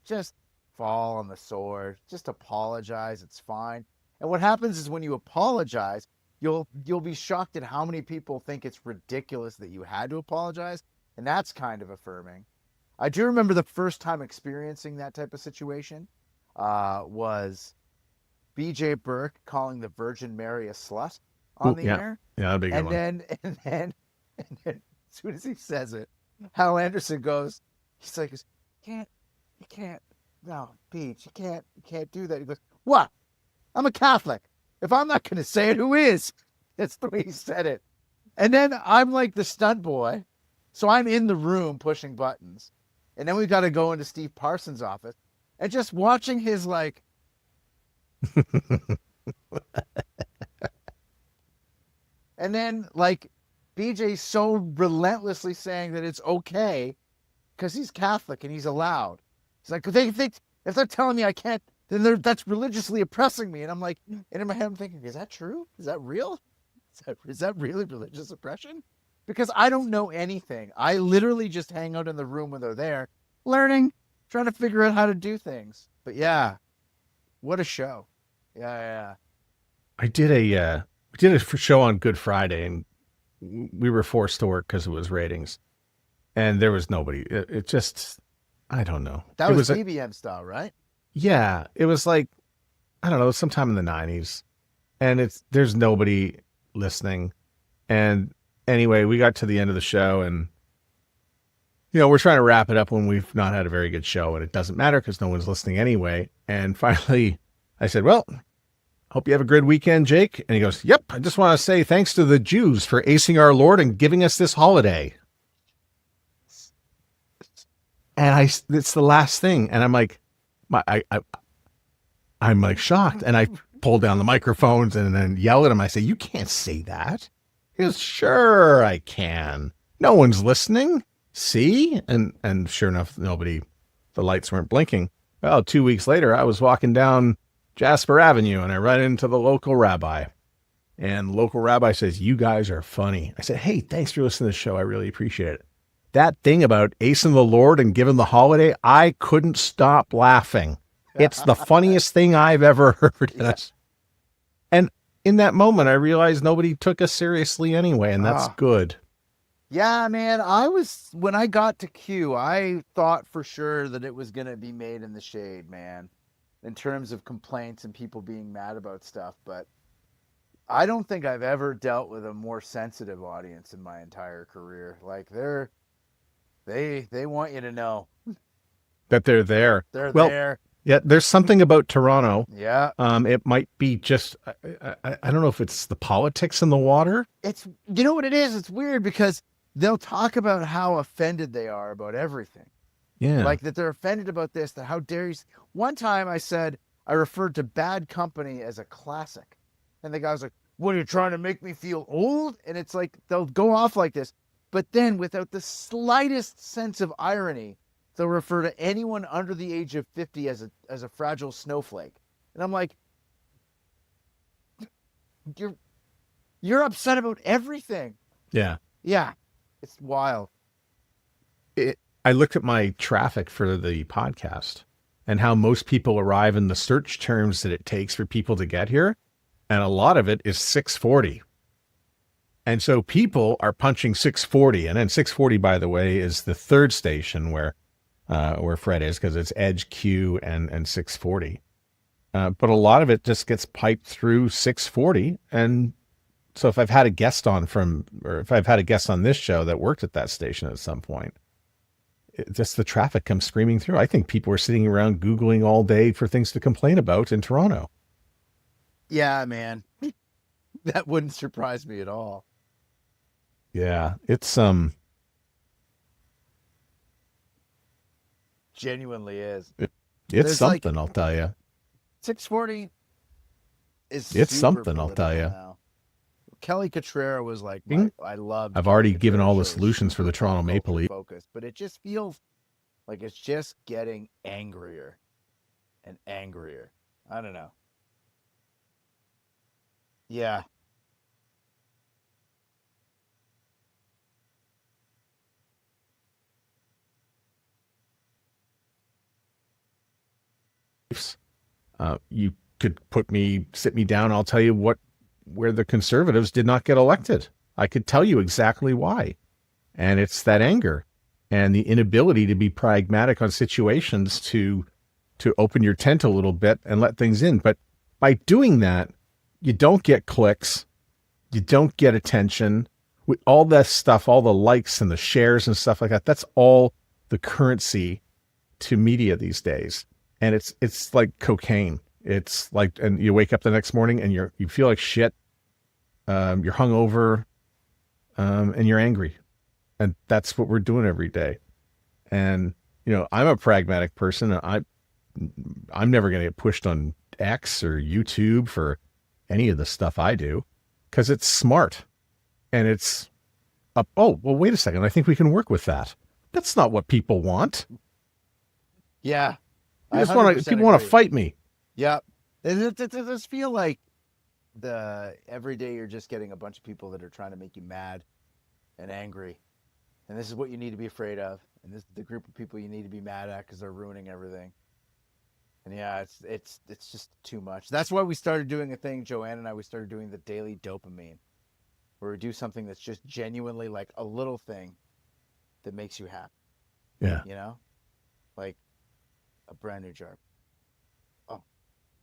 just fall on the sword. Just apologize. It's fine. And what happens is when you apologize, you'll be shocked at how many people think it's ridiculous that you had to apologize, and that's kind of affirming. I do remember the first time experiencing that type of situation was B.J. Burke calling the Virgin Mary a slut on the air. Yeah, that'd be a good one. And then as soon as he says it, Hal Anderson goes, he's like, you can't, no, Beach, you can't do that. He goes, what? I'm a Catholic. If I'm not going to say it, who is? That's the way he said it. And then I'm like the stunt boy. So I'm in the room pushing buttons. And then we got to go into Steve Parsons' office and just watching his, like, and then, like, BJ's so relentlessly saying that it's okay because he's Catholic and he's allowed. He's like, if they're telling me I can't, then that's religiously oppressing me. And I'm like, and in my head I'm thinking, is that true? Is that real? Is that really religious oppression? Because I don't know anything. I literally just hang out in the room when they're there, learning, trying to figure out how to do things. But yeah, what a show. Yeah. I did a show on Good Friday, and we were forced to work because it was ratings, and there was nobody. It just, I don't know. That was BBM style, right? Yeah, it was like, I don't know, sometime in the 90s, and there's nobody listening. And anyway, we got to the end of the show, and we're trying to wrap it up when we've not had a very good show, and it doesn't matter because no one's listening anyway. And finally, I said, well, hope you have a good weekend, Jake. And he goes, yep, I just want to say thanks to the Jews for acing our Lord and giving us this holiday. And it's the last thing. And I'm like, I'm like shocked. And I pull down the microphones and then yell at him. I say, you can't say that. He goes, sure, I can. No one's listening. See? And sure enough, the lights weren't blinking. Well, 2 weeks later, I was walking down Jasper Avenue and I ran into the local rabbi. And the local rabbi says, you guys are funny. I said, hey, thanks for listening to the show. I really appreciate it. That thing about acing the Lord and giving the holiday, I couldn't stop laughing. It's the funniest thing I've ever heard. Yeah. And in that moment, I realized nobody took us seriously anyway, and that's good. Yeah, man, when I got to Q, I thought for sure that it was going to be made in the shade, man, in terms of complaints and people being mad about stuff. But I don't think I've ever dealt with a more sensitive audience in my entire career. Like they want you to know that they're there. They're there. Yeah, there's something about Toronto. Yeah. It might be just, I don't know if it's the politics in the water. You know what it is? It's weird because they'll talk about how offended they are about everything. Yeah. Like that they're offended about this, that how dare you. One time I said, I referred to Bad Company as a classic. And the guy was like, what, are you trying to make me feel old? And it's like, they'll go off like this. But then without the slightest sense of irony, they'll refer to anyone under the age of 50 as a fragile snowflake. And I'm like, you're upset about everything. Yeah. Yeah. It's wild. I looked at my traffic for the podcast and how most people arrive in the search terms that it takes for people to get here. And a lot of it is 640. And so people are punching 640. And then 640, by the way, is the third station where Fred is, because it's Edge, Q, and 640. But a lot of it just gets piped through 640. And so if I've had a guest on this show that worked at that station at some point, just the traffic comes screaming through. I think people are sitting around Googling all day for things to complain about in Toronto. Yeah, man. That wouldn't surprise me at all. Yeah, it's genuinely is. It's something, I'll tell you. 640 is it's something, I'll tell you. Now. Kelly Catrera was like, I loved. I've already given all the solutions for the Toronto Maple Leafs. But it just feels like it's just getting angrier and angrier. I don't know. Yeah. You could sit me down. I'll tell you where the Conservatives did not get elected. I could tell you exactly why. And it's that anger and the inability to be pragmatic on situations to open your tent a little bit and let things in. But by doing that, you don't get clicks. You don't get attention. With all that stuff, all the likes and the shares and stuff like that, that's all the currency to media these days. And it's like cocaine. It's like, and you wake up the next morning and you feel like shit. You're hungover, and you're angry. And that's what we're doing every day. And, I'm a pragmatic person. I'm never going to get pushed on X or YouTube for any of the stuff I do, because it's smart. And it's wait a second. I think we can work with that. That's not what people want. Yeah. People want to fight me. Yeah. It does feel like every day you're just getting a bunch of people that are trying to make you mad and angry. And this is what you need to be afraid of. And this is the group of people you need to be mad at because they're ruining everything. And yeah, it's just too much. That's why we started doing a thing, Joanne and I, we started doing the daily dopamine, where we do something that's just genuinely like a little thing that makes you happy. Yeah. Like a brand new jar. Oh,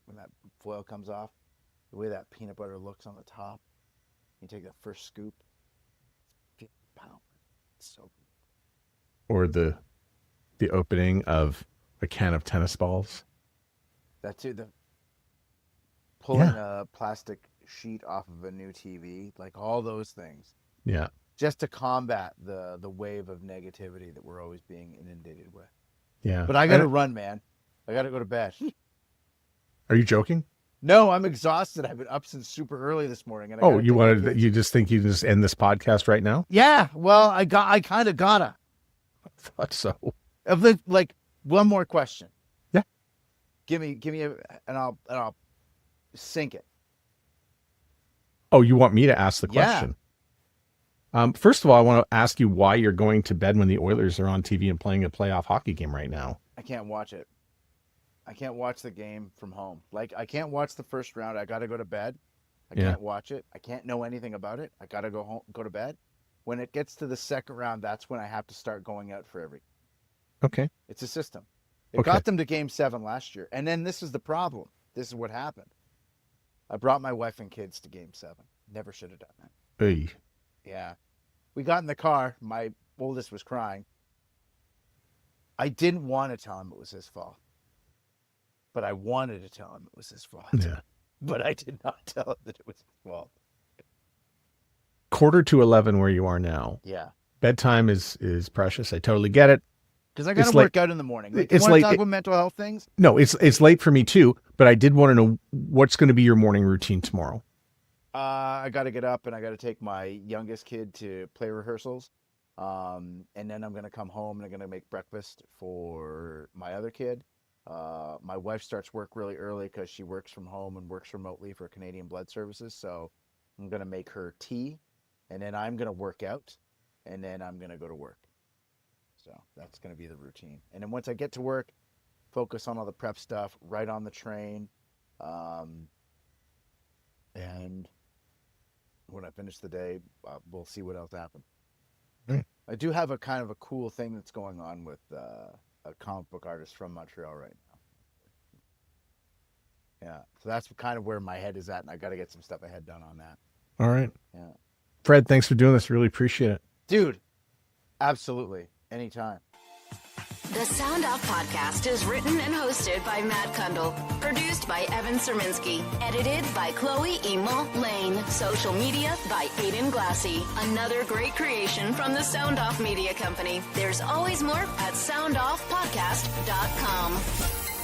when that foil comes off, the way that peanut butter looks on the top, you take that first scoop, 50 pounds. It's so good. or the opening of a can of tennis balls. That too. Pulling a plastic sheet off of a new TV, like all those things. Yeah. Just to combat the wave of negativity that we're always being inundated with. Yeah. But I got to run, man. I got to go to bed. Are you joking? No, I'm exhausted. I've been up since super early this morning. And you just think you can just end this podcast right now? Yeah. Well, I kind of gotta. I thought so. Like one more question. Yeah. Give me and I'll sink it. Oh, you want me to ask the question? Yeah. First of all, I want to ask you why you're going to bed when the Oilers are on TV and playing a playoff hockey game right now. I can't watch it. I can't watch the game from home. Like, I can't watch the first round. I got to go to bed. I can't watch it. I can't know anything about it. I got to go to bed. When it gets to the second round, that's when I have to start going out for everything. Okay. It's a system. It got them to Game 7 last year. And then this is the problem. This is what happened. I brought my wife and kids to Game 7. Never should have done that. Hey. Yeah. We got in the car. My oldest was crying. I didn't want to tell him it was his fault. But I wanted to tell him it was his fault. Yeah. But I did not tell him that it was his fault. 10:45 where you are now. Yeah. Bedtime is precious. I totally get it. Because I got to work out in the morning. Like, it's you want late. to talk about mental health things? No, it's late for me too. But I did want to know what's going to be your morning routine tomorrow. I got to get up and I got to take my youngest kid to play rehearsals. And then I'm going to come home and I'm going to make breakfast for my other kid. My wife starts work really early because she works from home and works remotely for Canadian Blood Services. So I'm going to make her tea, and then I'm going to work out, and then I'm going to go to work. So that's going to be the routine. And then once I get to work, focus on all the prep stuff, right on the train. And when I finish the day, we'll see what else happens. I do have a kind of a cool thing that's going on with a comic book artist from Montreal right now. Yeah, so that's kind of where my head is at, and I got to get some stuff ahead done on that. All right. Yeah. Fred, thanks for doing this. Really appreciate it. Dude, absolutely. Anytime. The Sound Off Podcast is written and hosted by Matt Kundle. Produced by Evan Serminski. Edited by Chloe Emo Lane. Social media by Aiden Glassy. Another great creation from the Sound Off Media Company. There's always more at soundoffpodcast.com.